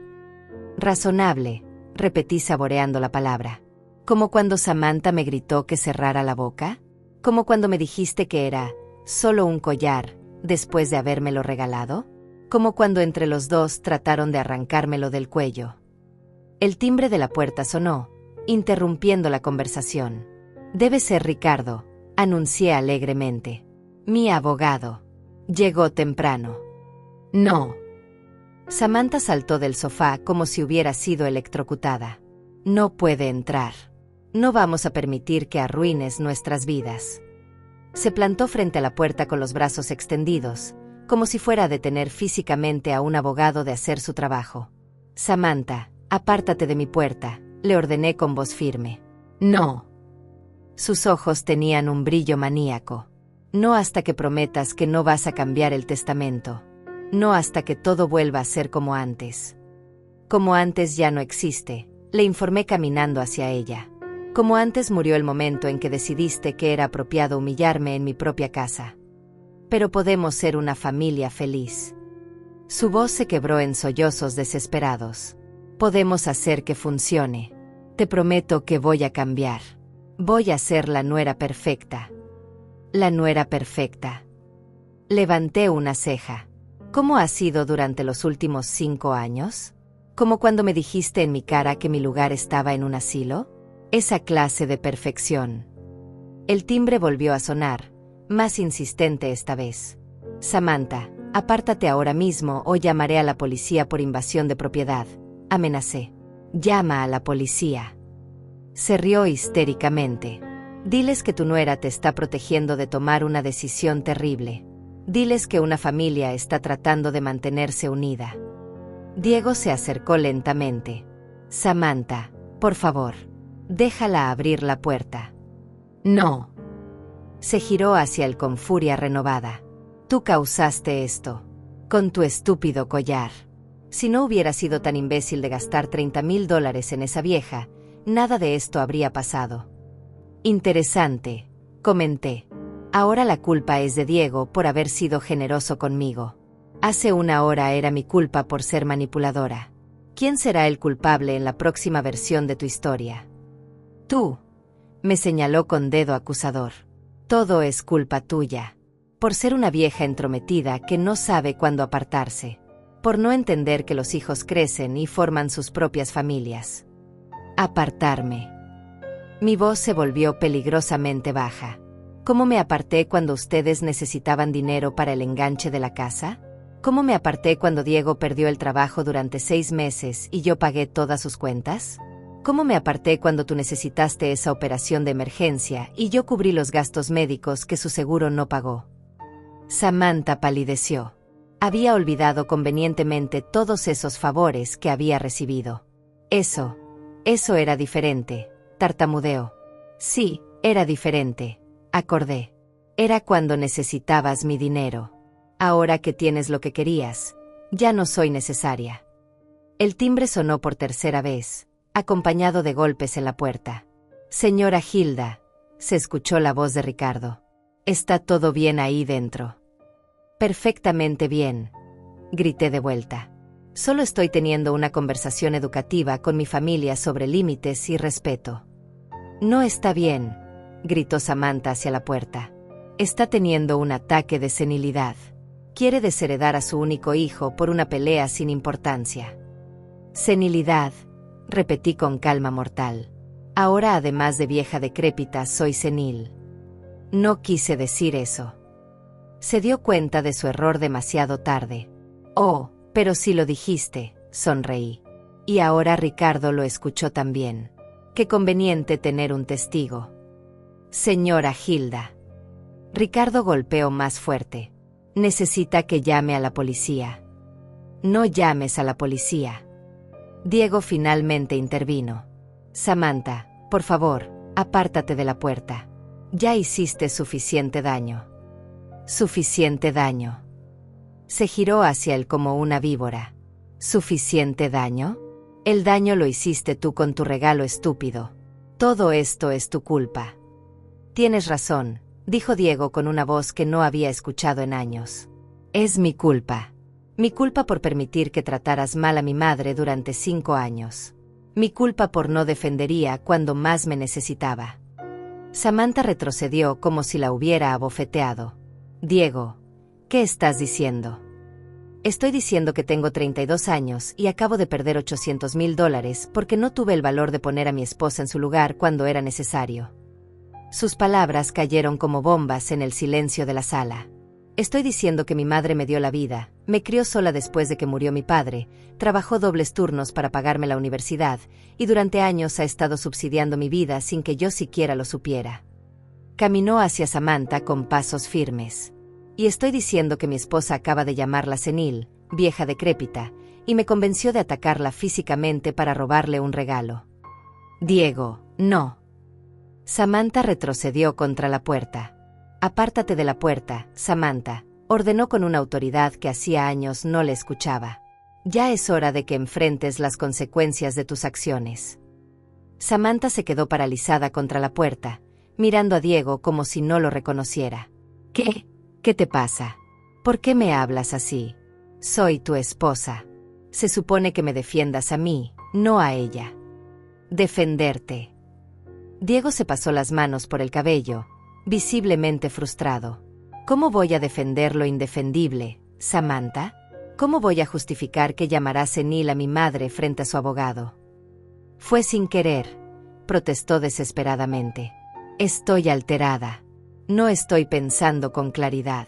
Razonable, repetí saboreando la palabra. ¿Como cuando Samantha me gritó que cerrara la boca? ¿Como cuando me dijiste que era solo un collar, después de habérmelo regalado? ¿Como cuando entre los dos trataron de arrancármelo del cuello? El timbre de la puerta sonó, interrumpiendo la conversación. Debe ser Ricardo, anuncié alegremente. Mi abogado. Llegó temprano. No. Samantha saltó del sofá como si hubiera sido electrocutada. No puede entrar. No vamos a permitir que arruines nuestras vidas. Se plantó frente a la puerta con los brazos extendidos, como si fuera a detener físicamente a un abogado de hacer su trabajo. Samantha, apártate de mi puerta, le ordené con voz firme. No. Sus ojos tenían un brillo maníaco. No hasta que prometas que no vas a cambiar el testamento. No hasta que todo vuelva a ser como antes. Como antes ya no existe, le informé caminando hacia ella. Como antes murió el momento en que decidiste que era apropiado humillarme en mi propia casa. Pero podemos ser una familia feliz. Su voz se quebró en sollozos desesperados. Podemos hacer que funcione. Te prometo que voy a cambiar. Voy a ser la nuera perfecta. La nuera perfecta. Levanté una ceja. ¿Cómo ha sido durante los últimos 5 años? ¿Como cuando me dijiste en mi cara que mi lugar estaba en un asilo? Esa clase de perfección. El timbre volvió a sonar, más insistente esta vez. Samantha, apártate ahora mismo o llamaré a la policía por invasión de propiedad, amenacé. Llama a la policía. Se rió histéricamente. Diles que tu nuera te está protegiendo de tomar una decisión terrible. Diles que una familia está tratando de mantenerse unida. Diego se acercó lentamente. Samantha, por favor, déjala abrir la puerta. No. Se giró hacia él con furia renovada. Tú causaste esto. Con tu estúpido collar. Si no hubiera sido tan imbécil de gastar $30,000 en esa vieja, nada de esto habría pasado. Interesante, comenté. Ahora la culpa es de Diego por haber sido generoso conmigo. Hace una hora era mi culpa por ser manipuladora. ¿Quién será el culpable en la próxima versión de tu historia? Tú, me señaló con dedo acusador. Todo es culpa tuya. Por ser una vieja entrometida que no sabe cuándo apartarse. Por no entender que los hijos crecen y forman sus propias familias. Apartarme. Mi voz se volvió peligrosamente baja. ¿Cómo me aparté cuando ustedes necesitaban dinero para el enganche de la casa? ¿Cómo me aparté cuando Diego perdió el trabajo durante 6 meses y yo pagué todas sus cuentas? ¿Cómo me aparté cuando tú necesitaste esa operación de emergencia y yo cubrí los gastos médicos que su seguro no pagó? Samantha palideció. Había olvidado convenientemente todos esos favores que había recibido. Eso era diferente, tartamudeó. Sí, era diferente, acordé. Era cuando necesitabas mi dinero. Ahora que tienes lo que querías, ya no soy necesaria. El timbre sonó por tercera vez, acompañado de golpes en la puerta. Señora Hilda, se escuchó la voz de Ricardo. ¿Está todo bien ahí dentro? Perfectamente bien, grité de vuelta. Solo estoy teniendo una conversación educativa con mi familia sobre límites y respeto. No está bien, gritó Samantha hacia la puerta. Está teniendo un ataque de senilidad. Quiere desheredar a su único hijo por una pelea sin importancia. Senilidad, repetí con calma mortal. Ahora, además de vieja decrépita, soy senil. No quise decir eso. Se dio cuenta de su error demasiado tarde. Oh, pero sí lo dijiste, sonreí. Y ahora Ricardo lo escuchó también. Qué conveniente tener un testigo. Señora Hilda. Ricardo golpeó más fuerte. Necesita que llame a la policía. No llames a la policía. Diego finalmente intervino. Samantha, por favor, apártate de la puerta. Ya hiciste suficiente daño. Suficiente daño. Se giró hacia él como una víbora. ¿Suficiente daño? El daño lo hiciste tú con tu regalo estúpido. Todo esto es tu culpa. Tienes razón, dijo Diego con una voz que no había escuchado en años. Es mi culpa. Mi culpa por permitir que trataras mal a mi madre durante 5 años. Mi culpa por no defendería cuando más me necesitaba. Samantha retrocedió como si la hubiera abofeteado. Diego, ¿qué estás diciendo? Estoy diciendo que tengo 32 años y acabo de perder $800,000 porque no tuve el valor de poner a mi esposa en su lugar cuando era necesario. Sus palabras cayeron como bombas en el silencio de la sala. Estoy diciendo que mi madre me dio la vida, me crió sola después de que murió mi padre, trabajó dobles turnos para pagarme la universidad y durante años ha estado subsidiando mi vida sin que yo siquiera lo supiera. Caminó hacia Samantha con pasos firmes. Y estoy diciendo que mi esposa acaba de llamarla senil, vieja decrépita, y me convenció de atacarla físicamente para robarle un regalo. Diego, no. Samantha retrocedió contra la puerta. Apártate de la puerta, Samantha, ordenó con una autoridad que hacía años no le escuchaba. Ya es hora de que enfrentes las consecuencias de tus acciones. Samantha se quedó paralizada contra la puerta, mirando a Diego como si no lo reconociera. ¿Qué? ¿Qué te pasa? ¿Por qué me hablas así? Soy tu esposa. Se supone que me defiendas a mí, no a ella. Defenderte. Diego se pasó las manos por el cabello, visiblemente frustrado. ¿Cómo voy a defender lo indefendible, Samantha? ¿Cómo voy a justificar que llamará senil a mi madre frente a su abogado? Fue sin querer, protestó desesperadamente. Estoy alterada. No estoy pensando con claridad.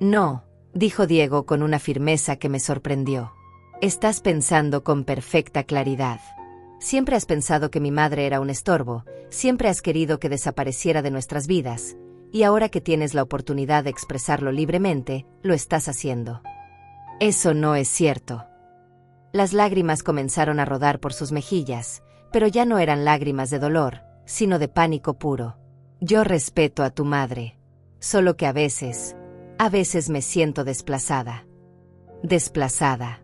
No, dijo Diego con una firmeza que me sorprendió. Estás pensando con perfecta claridad. Siempre has pensado que mi madre era un estorbo, siempre has querido que desapareciera de nuestras vidas, y ahora que tienes la oportunidad de expresarlo libremente, lo estás haciendo. Eso no es cierto. Las lágrimas comenzaron a rodar por sus mejillas, pero ya no eran lágrimas de dolor, sino de pánico puro. Yo respeto a tu madre, solo que a veces me siento desplazada. Desplazada.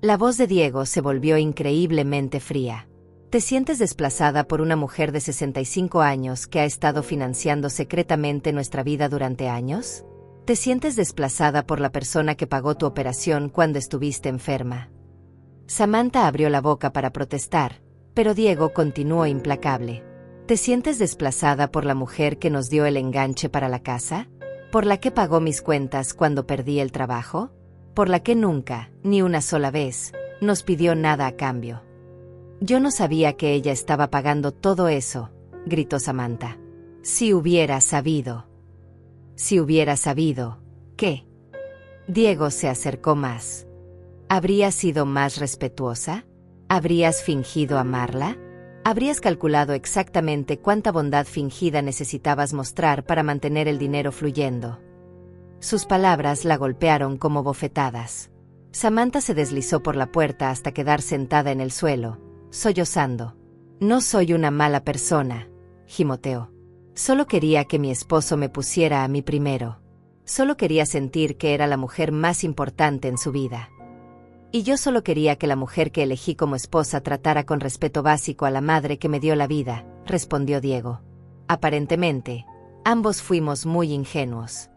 La voz de Diego se volvió increíblemente fría. ¿Te sientes desplazada por una mujer de 65 años que ha estado financiando secretamente nuestra vida durante años? ¿Te sientes desplazada por la persona que pagó tu operación cuando estuviste enferma? Samantha abrió la boca para protestar, pero Diego continuó implacable. ¿Te sientes desplazada por la mujer que nos dio el enganche para la casa? ¿Por la que pagó mis cuentas cuando perdí el trabajo? ¿Por la que nunca, ni una sola vez, nos pidió nada a cambio? Yo no sabía que ella estaba pagando todo eso, gritó Samantha. Si hubiera sabido. Si hubiera sabido, ¿qué? Diego se acercó más. ¿Habrías sido más respetuosa? ¿Habrías fingido amarla? ¿Habrías calculado exactamente cuánta bondad fingida necesitabas mostrar para mantener el dinero fluyendo? Sus palabras la golpearon como bofetadas. Samantha se deslizó por la puerta hasta quedar sentada en el suelo, sollozando. No soy una mala persona, gimoteó. Solo quería que mi esposo me pusiera a mí primero. Solo quería sentir que era la mujer más importante en su vida. Y yo solo quería que la mujer que elegí como esposa tratara con respeto básico a la madre que me dio la vida, respondió Diego. Aparentemente, ambos fuimos muy ingenuos.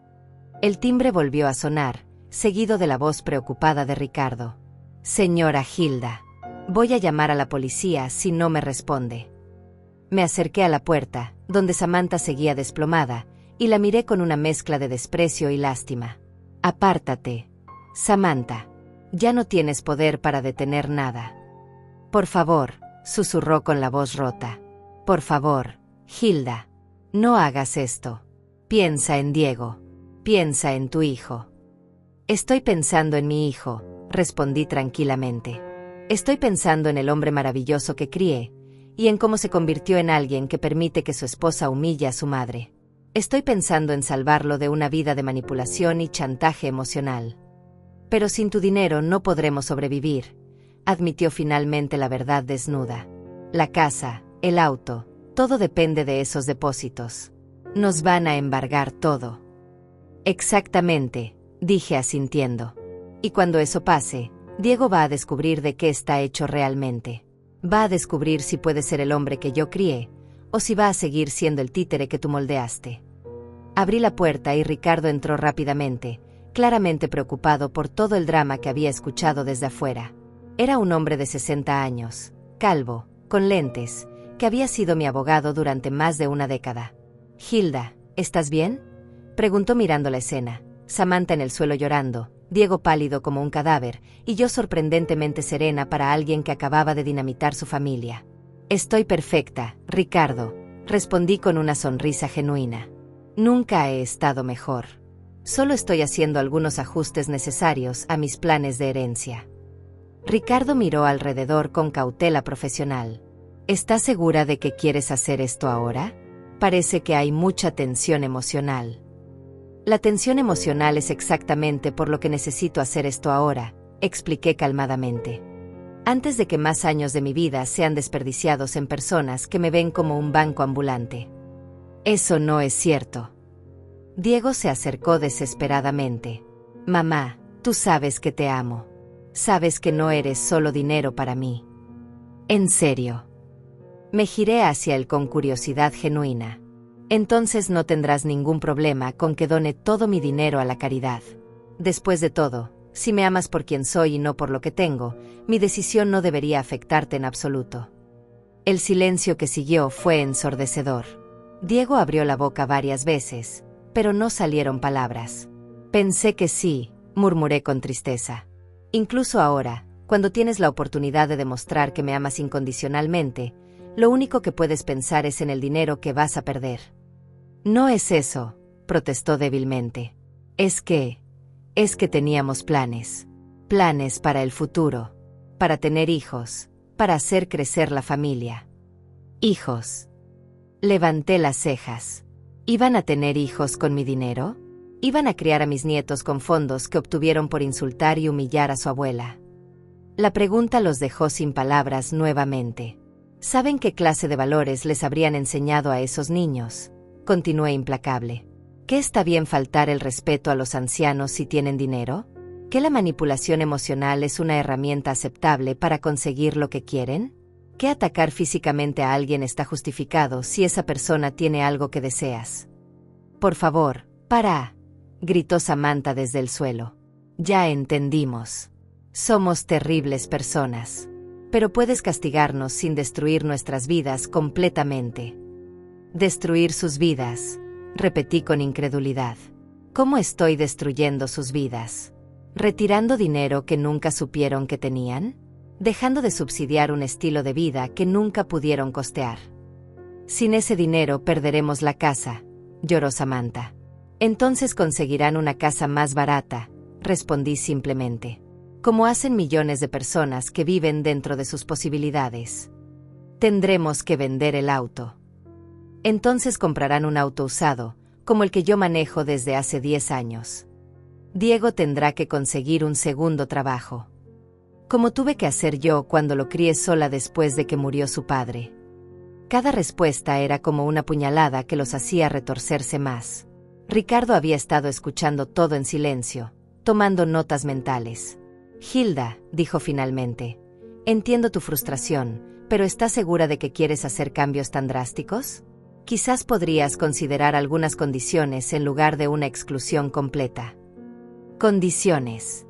El timbre volvió a sonar, seguido de la voz preocupada de Ricardo. Señora Hilda, voy a llamar a la policía si no me responde. Me acerqué a la puerta, donde Samantha seguía desplomada, y la miré con una mezcla de desprecio y lástima. Apártate, Samantha. Ya no tienes poder para detener nada. Por favor, susurró con la voz rota. Por favor, Hilda, no hagas esto. Piensa en Diego. Piensa en tu hijo. Estoy pensando en mi hijo, respondí tranquilamente. Estoy pensando en el hombre maravilloso que crié, y en cómo se convirtió en alguien que permite que su esposa humille a su madre. Estoy pensando en salvarlo de una vida de manipulación y chantaje emocional. Pero sin tu dinero no podremos sobrevivir, admitió finalmente la verdad desnuda. La casa, el auto, todo depende de esos depósitos. Nos van a embargar todo. Exactamente, dije asintiendo. Y cuando eso pase, Diego va a descubrir de qué está hecho realmente. Va a descubrir si puede ser el hombre que yo crié, o si va a seguir siendo el títere que tú moldeaste. Abrí la puerta y Ricardo entró rápidamente, claramente preocupado por todo el drama que había escuchado desde afuera. Era un hombre de 60 años, calvo, con lentes, que había sido mi abogado durante más de una década. Hilda, ¿estás bien?, preguntó mirando la escena. Samantha en el suelo llorando, Diego pálido como un cadáver, y yo sorprendentemente serena para alguien que acababa de dinamitar su familia. Estoy perfecta, Ricardo, respondí con una sonrisa genuina. Nunca he estado mejor. Solo estoy haciendo algunos ajustes necesarios a mis planes de herencia. Ricardo miró alrededor con cautela profesional. ¿Estás segura de que quieres hacer esto ahora? Parece que hay mucha tensión emocional. La tensión emocional es exactamente por lo que necesito hacer esto ahora, expliqué calmadamente. Antes de que más años de mi vida sean desperdiciados en personas que me ven como un banco ambulante. Eso no es cierto. Diego se acercó desesperadamente. Mamá, tú sabes que te amo. Sabes que no eres solo dinero para mí. ¿En serio? Me giré hacia él con curiosidad genuina. Entonces no tendrás ningún problema con que done todo mi dinero a la caridad. Después de todo, si me amas por quien soy y no por lo que tengo, mi decisión no debería afectarte en absoluto. El silencio que siguió fue ensordecedor. Diego abrió la boca varias veces, pero no salieron palabras. Pensé que sí, murmuré con tristeza. Incluso ahora, cuando tienes la oportunidad de demostrar que me amas incondicionalmente, Lo único que puedes pensar es en el dinero que vas a perder. No es eso, protestó débilmente. Es que teníamos planes. Planes para el futuro. Para tener hijos. Para hacer crecer la familia. Hijos. Levanté las cejas. ¿Iban a tener hijos con mi dinero? ¿Iban a criar a mis nietos con fondos que obtuvieron por insultar y humillar a su abuela? La pregunta los dejó sin palabras nuevamente. ¿Saben qué clase de valores les habrían enseñado a esos niños? Continué implacable. ¿Qué está bien faltar el respeto a los ancianos si tienen dinero? ¿Que la manipulación emocional es una herramienta aceptable para conseguir lo que quieren? ¿Que atacar físicamente a alguien está justificado si esa persona tiene algo que deseas? Por favor, para, gritó Samantha desde el suelo. Ya entendimos. Somos terribles personas. Pero puedes castigarnos sin destruir nuestras vidas completamente. Destruir sus vidas, repetí con incredulidad. ¿Cómo estoy destruyendo sus vidas? ¿Retirando dinero que nunca supieron que tenían? ¿Dejando de subsidiar un estilo de vida que nunca pudieron costear? Sin ese dinero perderemos la casa, lloró Samantha. Entonces conseguirán una casa más barata, respondí simplemente. Como hacen millones de personas que viven dentro de sus posibilidades. Tendremos que vender el auto. Entonces comprarán un auto usado, como el que yo manejo desde hace 10 años. Diego tendrá que conseguir un segundo trabajo. Como tuve que hacer yo cuando lo crié sola después de que murió su padre. Cada respuesta era como una puñalada que los hacía retorcerse más. Ricardo había estado escuchando todo en silencio, tomando notas mentales. Hilda, dijo finalmente, entiendo tu frustración, pero ¿estás segura de que quieres hacer cambios tan drásticos? Quizás podrías considerar algunas condiciones en lugar de una exclusión completa. Condiciones.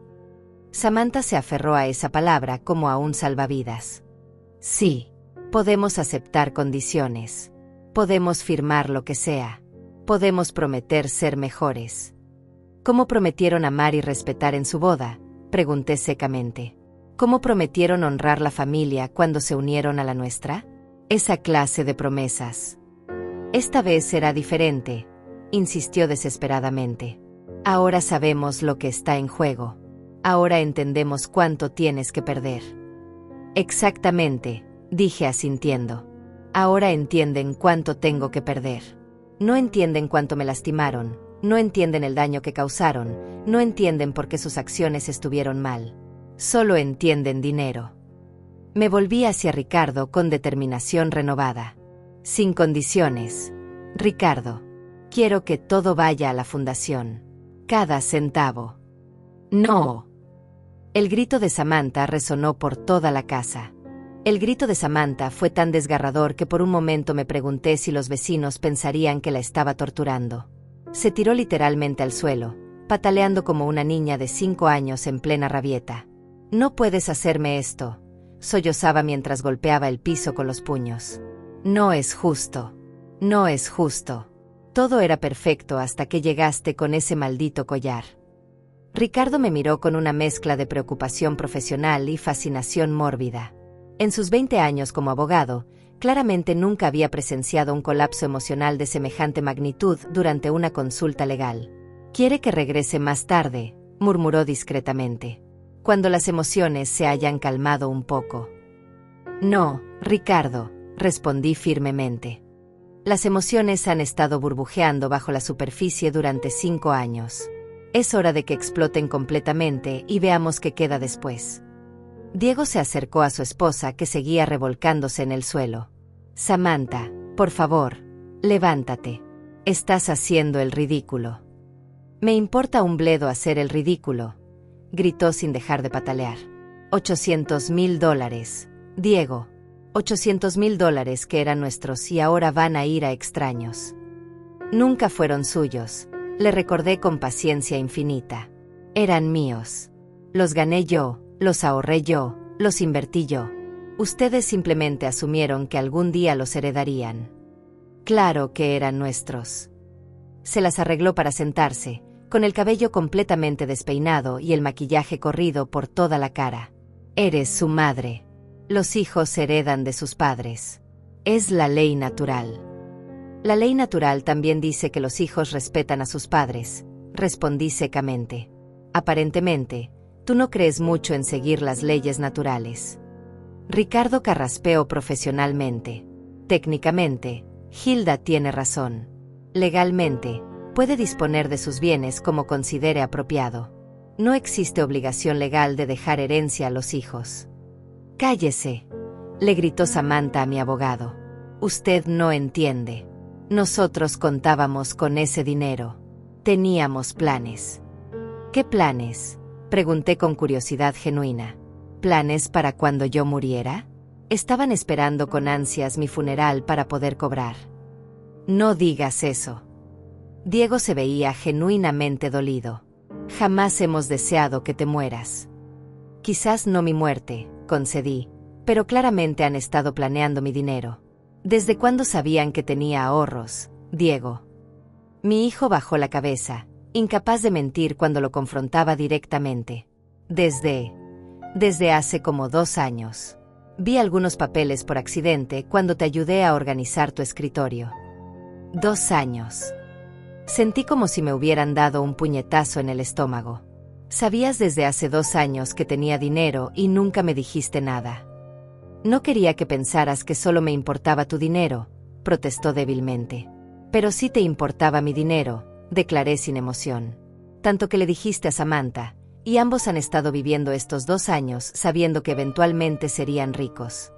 Samantha se aferró a esa palabra como a un salvavidas. Sí, podemos aceptar condiciones. Podemos firmar lo que sea. Podemos prometer ser mejores. ¿Cómo prometieron amar y respetar en su boda? Pregunté secamente. ¿Cómo prometieron honrar la familia cuando se unieron a la nuestra? Esa clase de promesas. Esta vez será diferente, insistió desesperadamente. Ahora sabemos lo que está en juego. Ahora entendemos cuánto tienes que perder. Exactamente, dije asintiendo. Ahora entienden cuánto tengo que perder. No entienden cuánto me lastimaron. No entienden el daño que causaron, no entienden por qué sus acciones estuvieron mal. Solo entienden dinero. Me volví hacia Ricardo con determinación renovada. Sin condiciones. Ricardo, quiero que todo vaya a la fundación. Cada centavo. No. El grito de Samantha resonó por toda la casa. El grito de Samantha fue tan desgarrador que por un momento me pregunté si los vecinos pensarían que la estaba torturando. Se tiró literalmente al suelo, pataleando como una niña de 5 años en plena rabieta. No puedes hacerme esto, sollozaba mientras golpeaba el piso con los puños. No es justo. No es justo. Todo era perfecto hasta que llegaste con ese maldito collar. Ricardo me miró con una mezcla de preocupación profesional y fascinación mórbida. En sus 20 años como abogado, claramente nunca había presenciado un colapso emocional de semejante magnitud durante una consulta legal. «Quiere que regrese más tarde», murmuró discretamente, «cuando las emociones se hayan calmado un poco». «No, Ricardo», respondí firmemente. «Las emociones han estado burbujeando bajo la superficie durante 5 años. Es hora de que exploten completamente y veamos qué queda después». Diego se acercó a su esposa que seguía revolcándose en el suelo. «Samantha, por favor, levántate. Estás haciendo el ridículo». «Me importa un bledo hacer el ridículo», gritó sin dejar de patalear. $800,000, Diego. $800,000 que eran nuestros y ahora van a ir a extraños. Nunca fueron suyos, le recordé con paciencia infinita. Eran míos. Los gané yo. Los ahorré yo, los invertí yo. Ustedes simplemente asumieron que algún día los heredarían. Claro que eran nuestros. Se las arregló para sentarse, con el cabello completamente despeinado y el maquillaje corrido por toda la cara. Eres su madre. Los hijos heredan de sus padres. Es la ley natural. La ley natural también dice que los hijos respetan a sus padres, respondí secamente. Aparentemente, tú no crees mucho en seguir las leyes naturales. Ricardo carraspeó profesionalmente. Técnicamente, Hilda tiene razón. Legalmente, puede disponer de sus bienes como considere apropiado. No existe obligación legal de dejar herencia a los hijos. Cállese, le gritó Samantha a mi abogado. Usted no entiende. Nosotros contábamos con ese dinero. Teníamos planes. ¿Qué planes?, pregunté con curiosidad genuina. ¿Planes para cuando yo muriera? Estaban esperando con ansias mi funeral para poder cobrar. No digas eso. Diego se veía genuinamente dolido. Jamás hemos deseado que te mueras. Quizás no mi muerte, concedí, pero claramente han estado planeando mi dinero. ¿Desde cuándo sabían que tenía ahorros, Diego? Mi hijo bajó la cabeza, incapaz de mentir cuando lo confrontaba directamente. Desde hace como 2 años. Vi algunos papeles por accidente cuando te ayudé a organizar tu escritorio. 2 años. Sentí como si me hubieran dado un puñetazo en el estómago. Sabías desde hace 2 años que tenía dinero y nunca me dijiste nada. No quería que pensaras que solo me importaba tu dinero, protestó débilmente. Pero sí te importaba mi dinero, declaré sin emoción. Tanto que le dijiste a Samantha, y ambos han estado viviendo estos 2 años sabiendo que eventualmente serían ricos.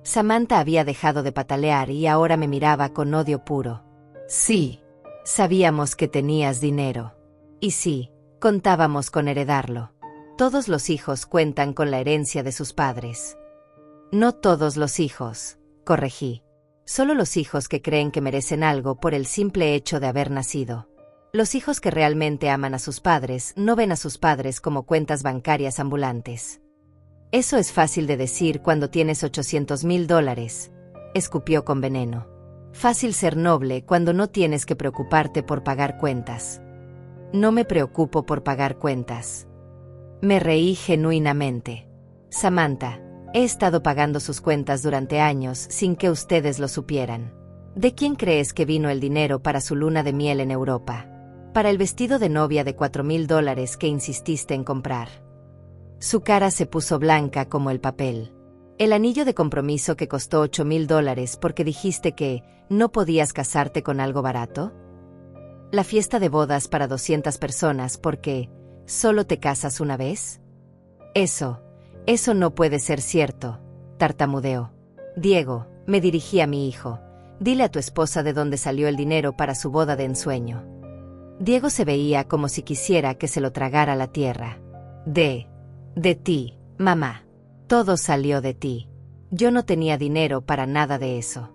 Samantha había dejado de patalear y ahora me miraba con odio puro. Sí, sabíamos que tenías dinero. Y sí, contábamos con heredarlo. Todos los hijos cuentan con la herencia de sus padres. No todos los hijos, corregí. Solo los hijos que creen que merecen algo por el simple hecho de haber nacido. Los hijos que realmente aman a sus padres no ven a sus padres como cuentas bancarias ambulantes. Eso es fácil de decir cuando tienes $800,000, escupió con veneno. Fácil ser noble cuando no tienes que preocuparte por pagar cuentas. No me preocupo por pagar cuentas. Me reí genuinamente. Samantha, he estado pagando sus cuentas durante años sin que ustedes lo supieran. ¿De quién crees que vino el dinero para su luna de miel en Europa? Para el vestido de novia de $4,000 que insististe en comprar. Su cara se puso blanca como el papel. El anillo de compromiso que costó $8,000 porque dijiste que no podías casarte con algo barato. La fiesta de bodas para 200 personas porque ¿solo te casas una vez? Eso no puede ser cierto, tartamudeó. Diego, me dirigí a mi hijo, dile a tu esposa de dónde salió el dinero para su boda de ensueño. Diego se veía como si quisiera que se lo tragara la tierra. De ti, mamá. Todo salió de ti. Yo no tenía dinero para nada de eso.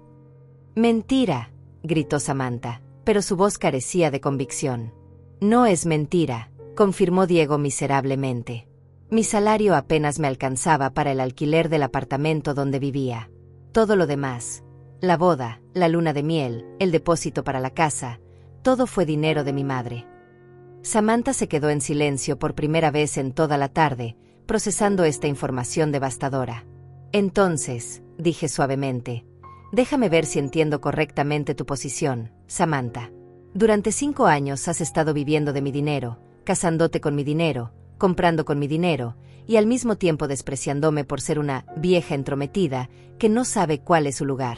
Mentira, gritó Samantha, pero su voz carecía de convicción. No es mentira, confirmó Diego miserablemente. Mi salario apenas me alcanzaba para el alquiler del apartamento donde vivía. Todo lo demás, la boda, la luna de miel, el depósito para la casa, todo fue dinero de mi madre. Samantha se quedó en silencio por primera vez en toda la tarde, procesando esta información devastadora. Entonces, dije suavemente, déjame ver si entiendo correctamente tu posición, Samantha. Durante 5 años has estado viviendo de mi dinero, casándote con mi dinero, comprando con mi dinero, y al mismo tiempo despreciándome por ser una vieja entrometida que no sabe cuál es su lugar.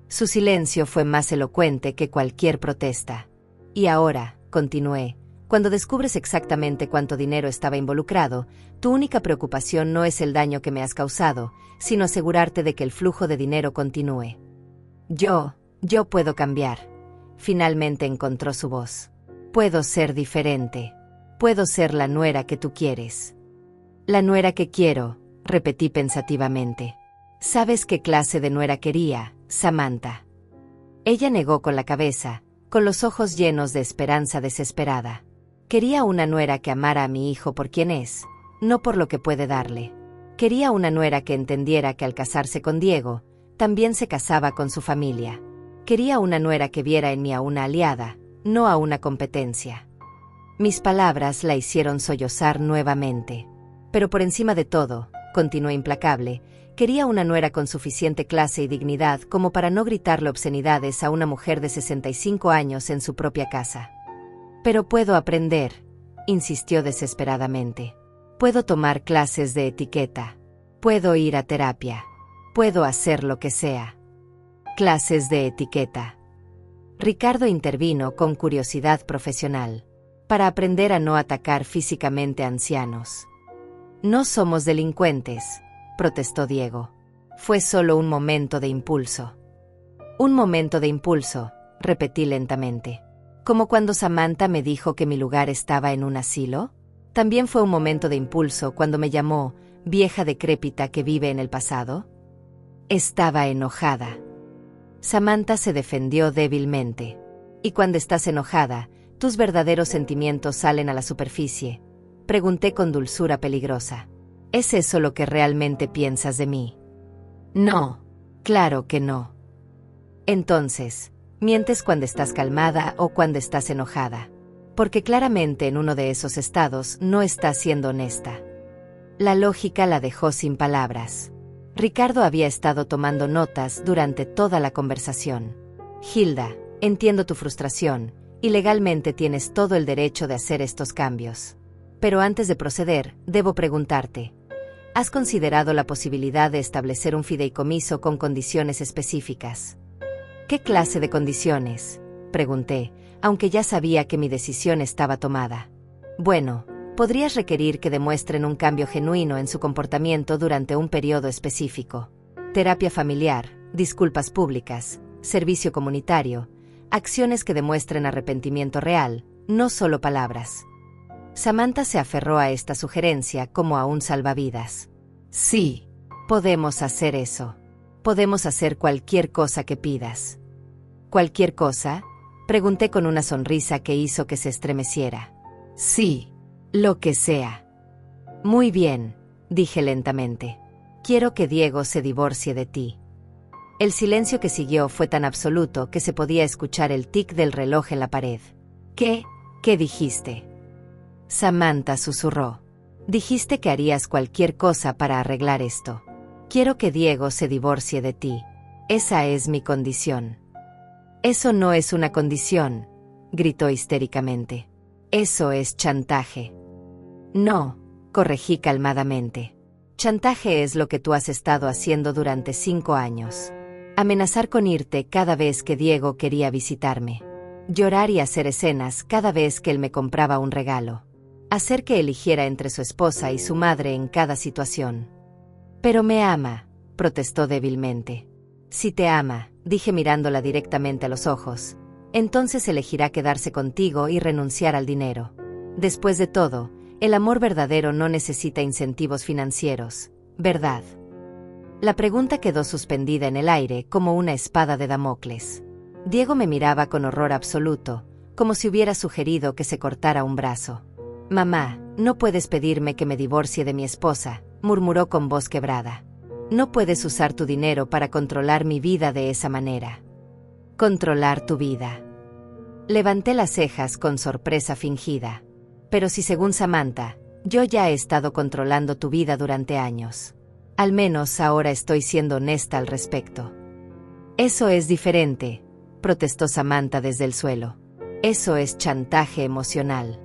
Su silencio fue más elocuente que cualquier protesta. Y ahora, continué, cuando descubres exactamente cuánto dinero estaba involucrado, tu única preocupación no es el daño que me has causado, sino asegurarte de que el flujo de dinero continúe. Yo puedo cambiar. Finalmente encontró su voz. Puedo ser diferente. Puedo ser la nuera que tú quieres. La nuera que quiero, repetí pensativamente. ¿Sabes qué clase de nuera quería, Samantha? Ella negó con la cabeza, con los ojos llenos de esperanza desesperada. Quería una nuera que amara a mi hijo por quien es, no por lo que puede darle. Quería una nuera que entendiera que al casarse con Diego, también se casaba con su familia. Quería una nuera que viera en mí a una aliada, no a una competencia. Mis palabras la hicieron sollozar nuevamente. Pero por encima de todo, continuó implacable, Quería una nuera con suficiente clase y dignidad como para no gritarle obscenidades a una mujer de 65 años en su propia casa. Pero puedo aprender, insistió desesperadamente. Puedo tomar clases de etiqueta. Puedo ir a terapia. Puedo hacer lo que sea. Clases de etiqueta. Ricardo intervino con curiosidad profesional. Para aprender a no atacar físicamente a ancianos. No somos delincuentes, protestó Diego. Fue solo un momento de impulso. Un momento de impulso, repetí lentamente. ¿Como cuando Samantha me dijo que mi lugar estaba en un asilo? ¿También fue un momento de impulso cuando me llamó vieja decrépita que vive en el pasado? Estaba enojada. Samantha se defendió débilmente. ¿Y cuando estás enojada, tus verdaderos sentimientos salen a la superficie? Pregunté con dulzura peligrosa. ¿Es eso lo que realmente piensas de mí? No, claro que no. Entonces, ¿mientes cuando estás calmada o cuando estás enojada? Porque claramente en uno de esos estados no estás siendo honesta. La lógica la dejó sin palabras. Ricardo había estado tomando notas durante toda la conversación. Hilda, entiendo tu frustración, y legalmente tienes todo el derecho de hacer estos cambios. Pero antes de proceder, debo preguntarte, ¿has considerado la posibilidad de establecer un fideicomiso con condiciones específicas? ¿Qué clase de condiciones?, pregunté, aunque ya sabía que mi decisión estaba tomada. Bueno, podrías requerir que demuestren un cambio genuino en su comportamiento durante un periodo específico. Terapia familiar, disculpas públicas, servicio comunitario, acciones que demuestren arrepentimiento real, no solo palabras. Samantha se aferró a esta sugerencia como a un salvavidas. Sí, podemos hacer eso. Podemos hacer cualquier cosa que pidas. ¿Cualquier cosa?, pregunté con una sonrisa que hizo que se estremeciera. Sí. Lo que sea. Muy bien, dije lentamente. Quiero que Diego se divorcie de ti. El silencio que siguió fue tan absoluto que se podía escuchar el tic del reloj en la pared. ¿Qué? ¿Qué dijiste? Samantha susurró. Dijiste que harías cualquier cosa para arreglar esto. Quiero que Diego se divorcie de ti. Esa es mi condición. Eso no es una condición, gritó histéricamente. Eso es chantaje. No, corregí calmadamente. Chantaje es lo que tú has estado haciendo durante 5 años. Amenazar con irte cada vez que Diego quería visitarme. Llorar y hacer escenas cada vez que él me compraba un regalo. Hacer que eligiera entre su esposa y su madre en cada situación. Pero me ama, protestó débilmente. Si te ama, dije mirándola directamente a los ojos, entonces elegirá quedarse contigo y renunciar al dinero. Después de todo, el amor verdadero no necesita incentivos financieros, ¿verdad? La pregunta quedó suspendida en el aire como una espada de Damocles. Diego me miraba con horror absoluto, como si hubiera sugerido que se cortara un brazo. Mamá, no puedes pedirme que me divorcie de mi esposa, murmuró con voz quebrada. No puedes usar tu dinero para controlar mi vida de esa manera. Controlar tu vida. Levanté las cejas con sorpresa fingida. Pero si según Samantha, yo ya he estado controlando tu vida durante años. Al menos ahora estoy siendo honesta al respecto. Eso es diferente, protestó Samantha desde el suelo. Eso es chantaje emocional.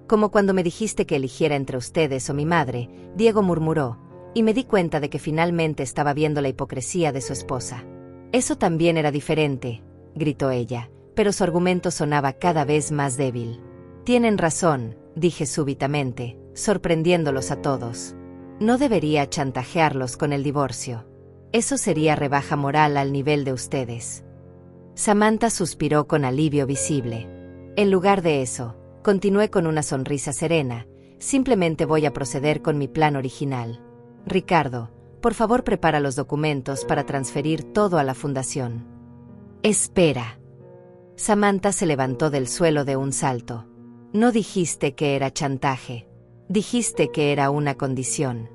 Como cuando me dijiste que eligiera entre ustedes o mi madre, Diego murmuró, y me di cuenta de que finalmente estaba viendo la hipocresía de su esposa. Eso también era diferente, gritó ella, pero su argumento sonaba cada vez más débil. Tienen razón, dije súbitamente, sorprendiéndolos a todos. No debería chantajearlos con el divorcio. Eso sería rebaja moral al nivel de ustedes. Samantha suspiró con alivio visible. En lugar de eso, continué con una sonrisa serena, simplemente voy a proceder con mi plan original. Ricardo, por favor prepara los documentos para transferir todo a la fundación. Espera. Samantha se levantó del suelo de un salto. No dijiste que era chantaje. Dijiste que era una condición.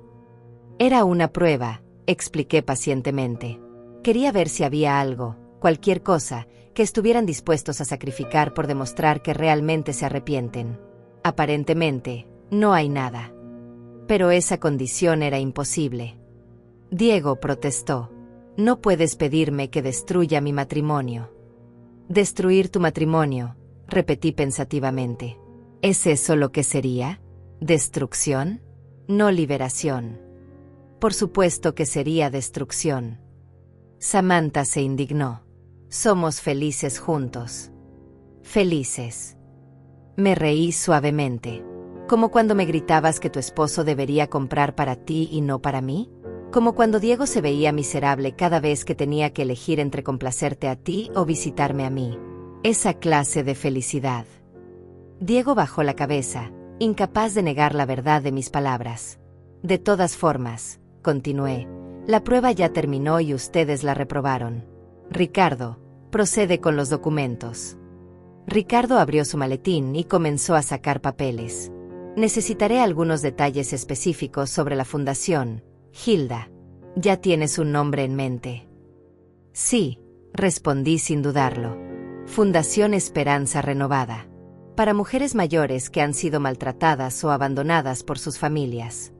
Era una prueba, expliqué pacientemente. Quería ver si había algo, cualquier cosa, que estuvieran dispuestos a sacrificar por demostrar que realmente se arrepienten. Aparentemente, no hay nada. Pero esa condición era imposible. Diego protestó. No puedes pedirme que destruya mi matrimonio. Destruir tu matrimonio, repetí pensativamente. ¿Es eso lo que sería? ¿Destrucción? No liberación. Por supuesto que sería destrucción. Samantha se indignó. Somos felices juntos. Felices. Me reí suavemente. ¿Como cuando me gritabas que tu esposo debería comprar para ti y no para mí? Como cuando Diego se veía miserable cada vez que tenía que elegir entre complacerte a ti o visitarme a mí. Esa clase de felicidad. Diego bajó la cabeza, incapaz de negar la verdad de mis palabras. De todas formas, continué, la prueba ya terminó y ustedes la reprobaron. Ricardo, procede con los documentos. Ricardo abrió su maletín y comenzó a sacar papeles. Necesitaré algunos detalles específicos sobre la fundación, Hilda. ¿Ya tienes un nombre en mente? Sí, respondí sin dudarlo. Fundación Esperanza Renovada. Para mujeres mayores que han sido maltratadas o abandonadas por sus familias.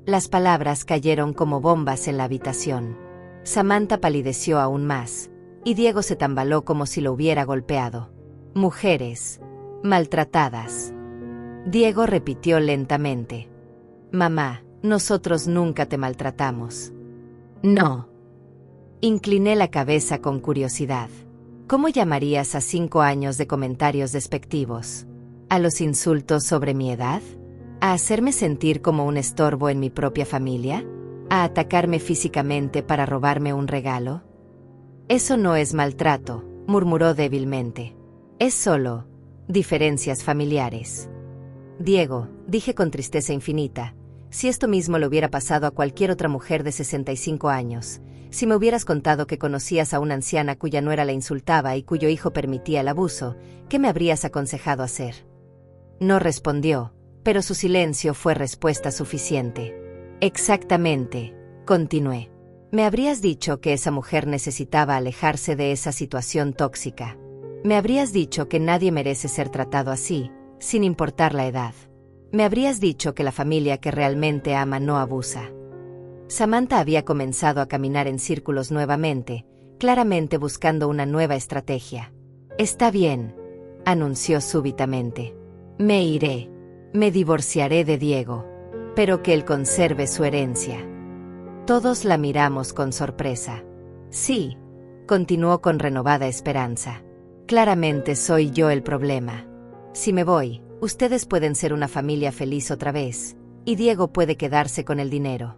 Las palabras cayeron como bombas en la habitación. Samantha palideció aún más, y Diego se tambaló como si lo hubiera golpeado. Mujeres maltratadas. Diego repitió lentamente. Mamá, nosotros nunca te maltratamos. No. Incliné la cabeza con curiosidad. ¿Cómo llamarías a 5 años de comentarios despectivos? ¿A los insultos sobre mi edad? ¿A hacerme sentir como un estorbo en mi propia familia? ¿A atacarme físicamente para robarme un regalo? Eso no es maltrato, murmuró débilmente. Es solo diferencias familiares. Diego, dije con tristeza infinita, si esto mismo le hubiera pasado a cualquier otra mujer de 65 años, si me hubieras contado que conocías a una anciana cuya nuera la insultaba y cuyo hijo permitía el abuso, ¿qué me habrías aconsejado hacer? No respondió, pero su silencio fue respuesta suficiente. Exactamente, continué. Me habrías dicho que esa mujer necesitaba alejarse de esa situación tóxica. Me habrías dicho que nadie merece ser tratado así, sin importar la edad. Me habrías dicho que la familia que realmente ama no abusa. Samantha había comenzado a caminar en círculos nuevamente, claramente buscando una nueva estrategia. Está bien, anunció súbitamente. Me iré. Me divorciaré de Diego. Pero que él conserve su herencia. Todos la miramos con sorpresa. Sí, continuó con renovada esperanza. Claramente soy yo el problema. Si me voy, ustedes pueden ser una familia feliz otra vez, y Diego puede quedarse con el dinero.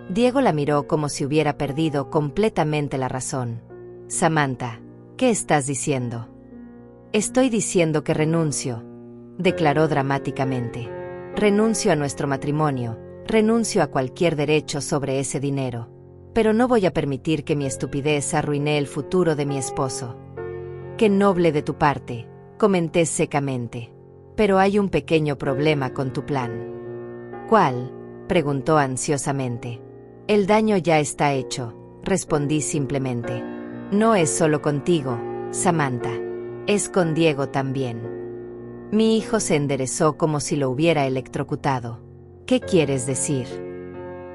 Diego la miró como si hubiera perdido completamente la razón. Samantha, ¿qué estás diciendo? Estoy diciendo que renuncio, declaró dramáticamente. Renuncio a nuestro matrimonio, renuncio a cualquier derecho sobre ese dinero. Pero no voy a permitir que mi estupidez arruine el futuro de mi esposo. Qué noble de tu parte, comenté secamente. Pero hay un pequeño problema con tu plan. ¿Cuál?, preguntó ansiosamente. El daño ya está hecho, respondí simplemente. No es solo contigo, Samantha. Es con Diego también. Mi hijo se enderezó como si lo hubiera electrocutado. ¿Qué quieres decir?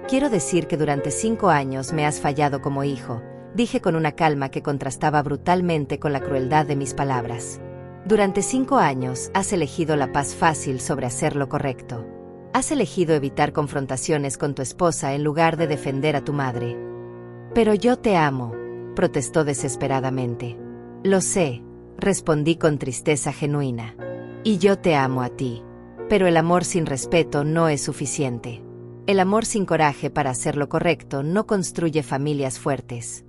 Quiero decir que durante 5 años me has fallado como hijo, dije con una calma que contrastaba brutalmente con la crueldad de mis palabras. Durante 5 años has elegido la paz fácil sobre hacer lo correcto. Has elegido evitar confrontaciones con tu esposa en lugar de defender a tu madre. Pero yo te amo, protestó desesperadamente. Lo sé, respondí con tristeza genuina. Y yo te amo a ti. Pero el amor sin respeto no es suficiente. El amor sin coraje para hacer lo correcto no construye familias fuertes.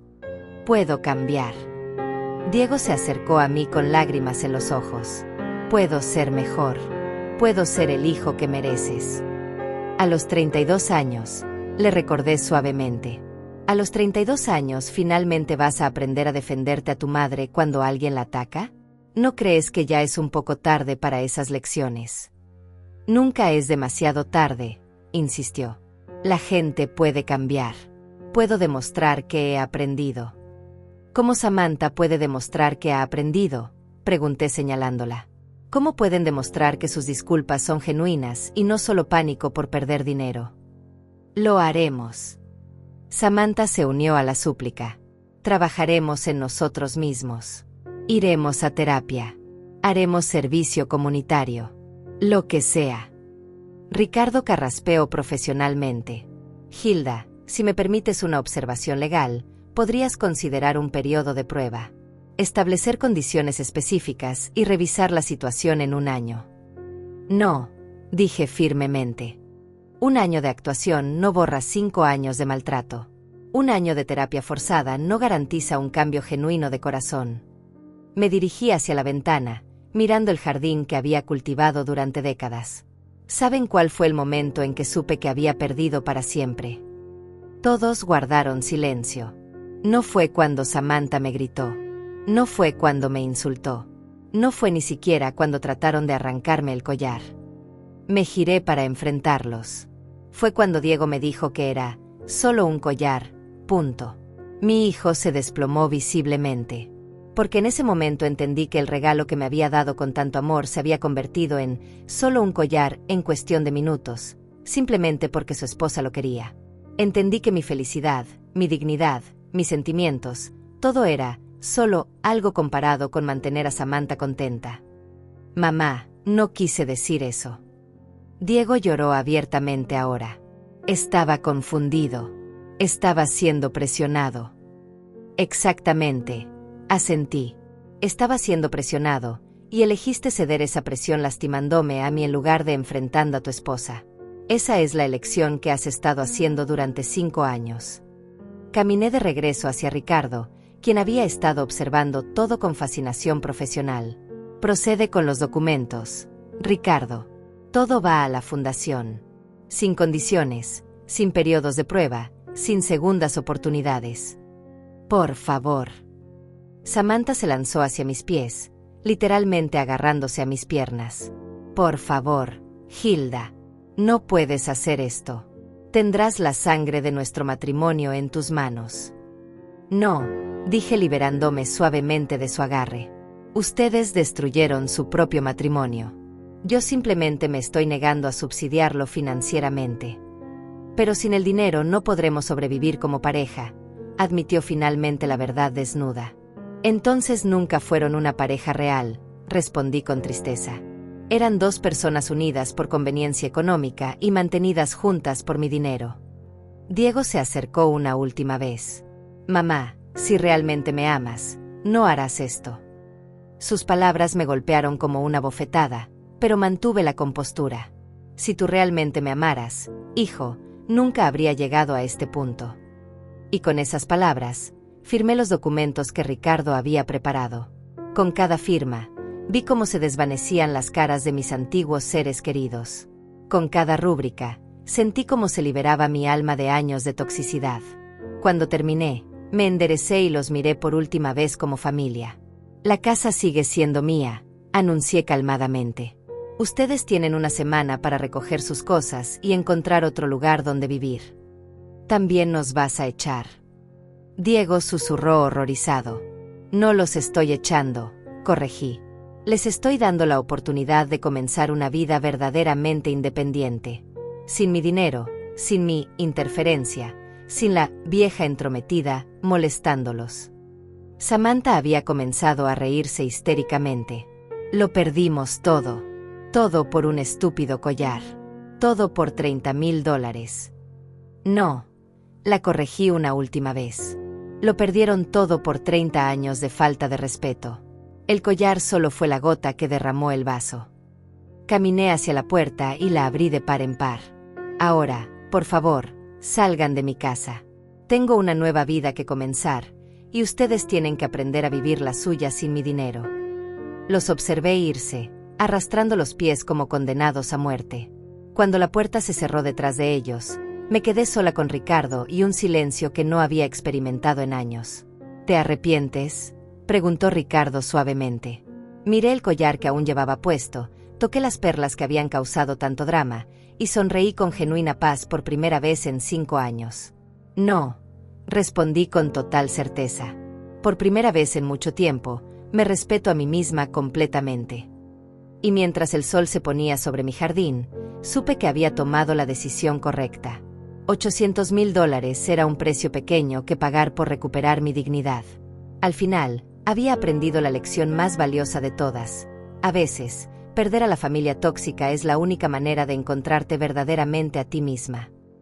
Puedo cambiar. Diego se acercó a mí con lágrimas en los ojos. Puedo ser mejor. Puedo ser el hijo que mereces. A los 32 años, le recordé suavemente. A los 32 años finalmente vas a aprender a defenderte a tu madre cuando alguien la ataca. ¿No crees que ya es un poco tarde para esas lecciones? Nunca es demasiado tarde, insistió. La gente puede cambiar. Puedo demostrar que he aprendido. ¿Cómo Samantha puede demostrar que ha aprendido?, pregunté señalándola. ¿Cómo pueden demostrar que sus disculpas son genuinas y no solo pánico por perder dinero? Lo haremos. Samantha se unió a la súplica. Trabajaremos en nosotros mismos. Iremos a terapia. Haremos servicio comunitario. Lo que sea. Ricardo carraspeó profesionalmente. Hilda, si me permites una observación legal, podrías considerar un periodo de prueba. Establecer condiciones específicas y revisar la situación en un año. No, dije firmemente. Un año de actuación no borra 5 años de maltrato. Un año de terapia forzada no garantiza un cambio genuino de corazón. Me dirigí hacia la ventana, mirando el jardín que había cultivado durante décadas. ¿Saben cuál fue el momento en que supe que había perdido para siempre? Todos guardaron silencio. No fue cuando Samantha me gritó. No fue cuando me insultó. No fue ni siquiera cuando trataron de arrancarme el collar. Me giré para enfrentarlos. Fue cuando Diego me dijo que era solo un collar, punto. Mi hijo se desplomó visiblemente. Porque en ese momento entendí que el regalo que me había dado con tanto amor se había convertido en solo un collar en cuestión de minutos, simplemente porque su esposa lo quería. Entendí que mi felicidad, mi dignidad, mis sentimientos, todo era solo algo comparado con mantener a Samantha contenta. Mamá, no quise decir eso. Diego lloró abiertamente ahora. Estaba confundido. Estaba siendo presionado. Exactamente. Asentí. Estaba siendo presionado, y elegiste ceder esa presión lastimándome a mí en lugar de enfrentando a tu esposa. Esa es la elección que has estado haciendo durante 5 años. Caminé de regreso hacia Ricardo, quien había estado observando todo con fascinación profesional. Procede con los documentos, Ricardo. Todo va a la fundación. Sin condiciones, sin periodos de prueba, sin segundas oportunidades. Por favor. Samantha se lanzó hacia mis pies, literalmente agarrándose a mis piernas. Por favor, Hilda. No puedes hacer esto. Tendrás la sangre de nuestro matrimonio en tus manos. No, dije liberándome suavemente de su agarre. Ustedes destruyeron su propio matrimonio. Yo simplemente me estoy negando a subsidiarlo financieramente. Pero sin el dinero no podremos sobrevivir como pareja, admitió finalmente la verdad desnuda. Entonces nunca fueron una pareja real, respondí con tristeza. Eran 2 personas unidas por conveniencia económica y mantenidas juntas por mi dinero. Diego se acercó una última vez. Mamá, si realmente me amas, no harás esto. Sus palabras me golpearon como una bofetada, pero mantuve la compostura. Si tú realmente me amaras, hijo, nunca habría llegado a este punto. Y con esas palabras, firmé los documentos que Ricardo había preparado. Con cada firma, vi cómo se desvanecían las caras de mis antiguos seres queridos. Con cada rúbrica, sentí cómo se liberaba mi alma de años de toxicidad. Cuando terminé, me enderecé y los miré por última vez como familia. La casa sigue siendo mía, anuncié calmadamente. Ustedes tienen una semana para recoger sus cosas y encontrar otro lugar donde vivir. También nos vas a echar. Diego susurró horrorizado. No los estoy echando, corregí. Les estoy dando la oportunidad de comenzar una vida verdaderamente independiente. Sin mi dinero, sin mi interferencia, sin la vieja entrometida molestándolos. Samantha había comenzado a reírse histéricamente. Lo perdimos todo. Todo por un estúpido collar. Todo por $30,000. No. La corregí una última vez. Lo perdieron todo por 30 años de falta de respeto. El collar solo fue la gota que derramó el vaso. Caminé hacia la puerta y la abrí de par en par. Ahora, por favor, salgan de mi casa. Tengo una nueva vida que comenzar, y ustedes tienen que aprender a vivir la suya sin mi dinero. Los observé irse, arrastrando los pies como condenados a muerte. Cuando la puerta se cerró detrás de ellos, me quedé sola con Ricardo y un silencio que no había experimentado en años. ¿Te arrepientes?, preguntó Ricardo suavemente. Miré el collar que aún llevaba puesto, toqué las perlas que habían causado tanto drama, y sonreí con genuina paz por primera vez en 5 años. No, respondí con total certeza. Por primera vez en mucho tiempo, me respeto a mí misma completamente. Y mientras el sol se ponía sobre mi jardín, supe que había tomado la decisión correcta. $800,000 era un precio pequeño que pagar por recuperar mi dignidad. Al final, había aprendido la lección más valiosa de todas. A veces, perder a la familia tóxica es la única manera de encontrarte verdaderamente a ti misma.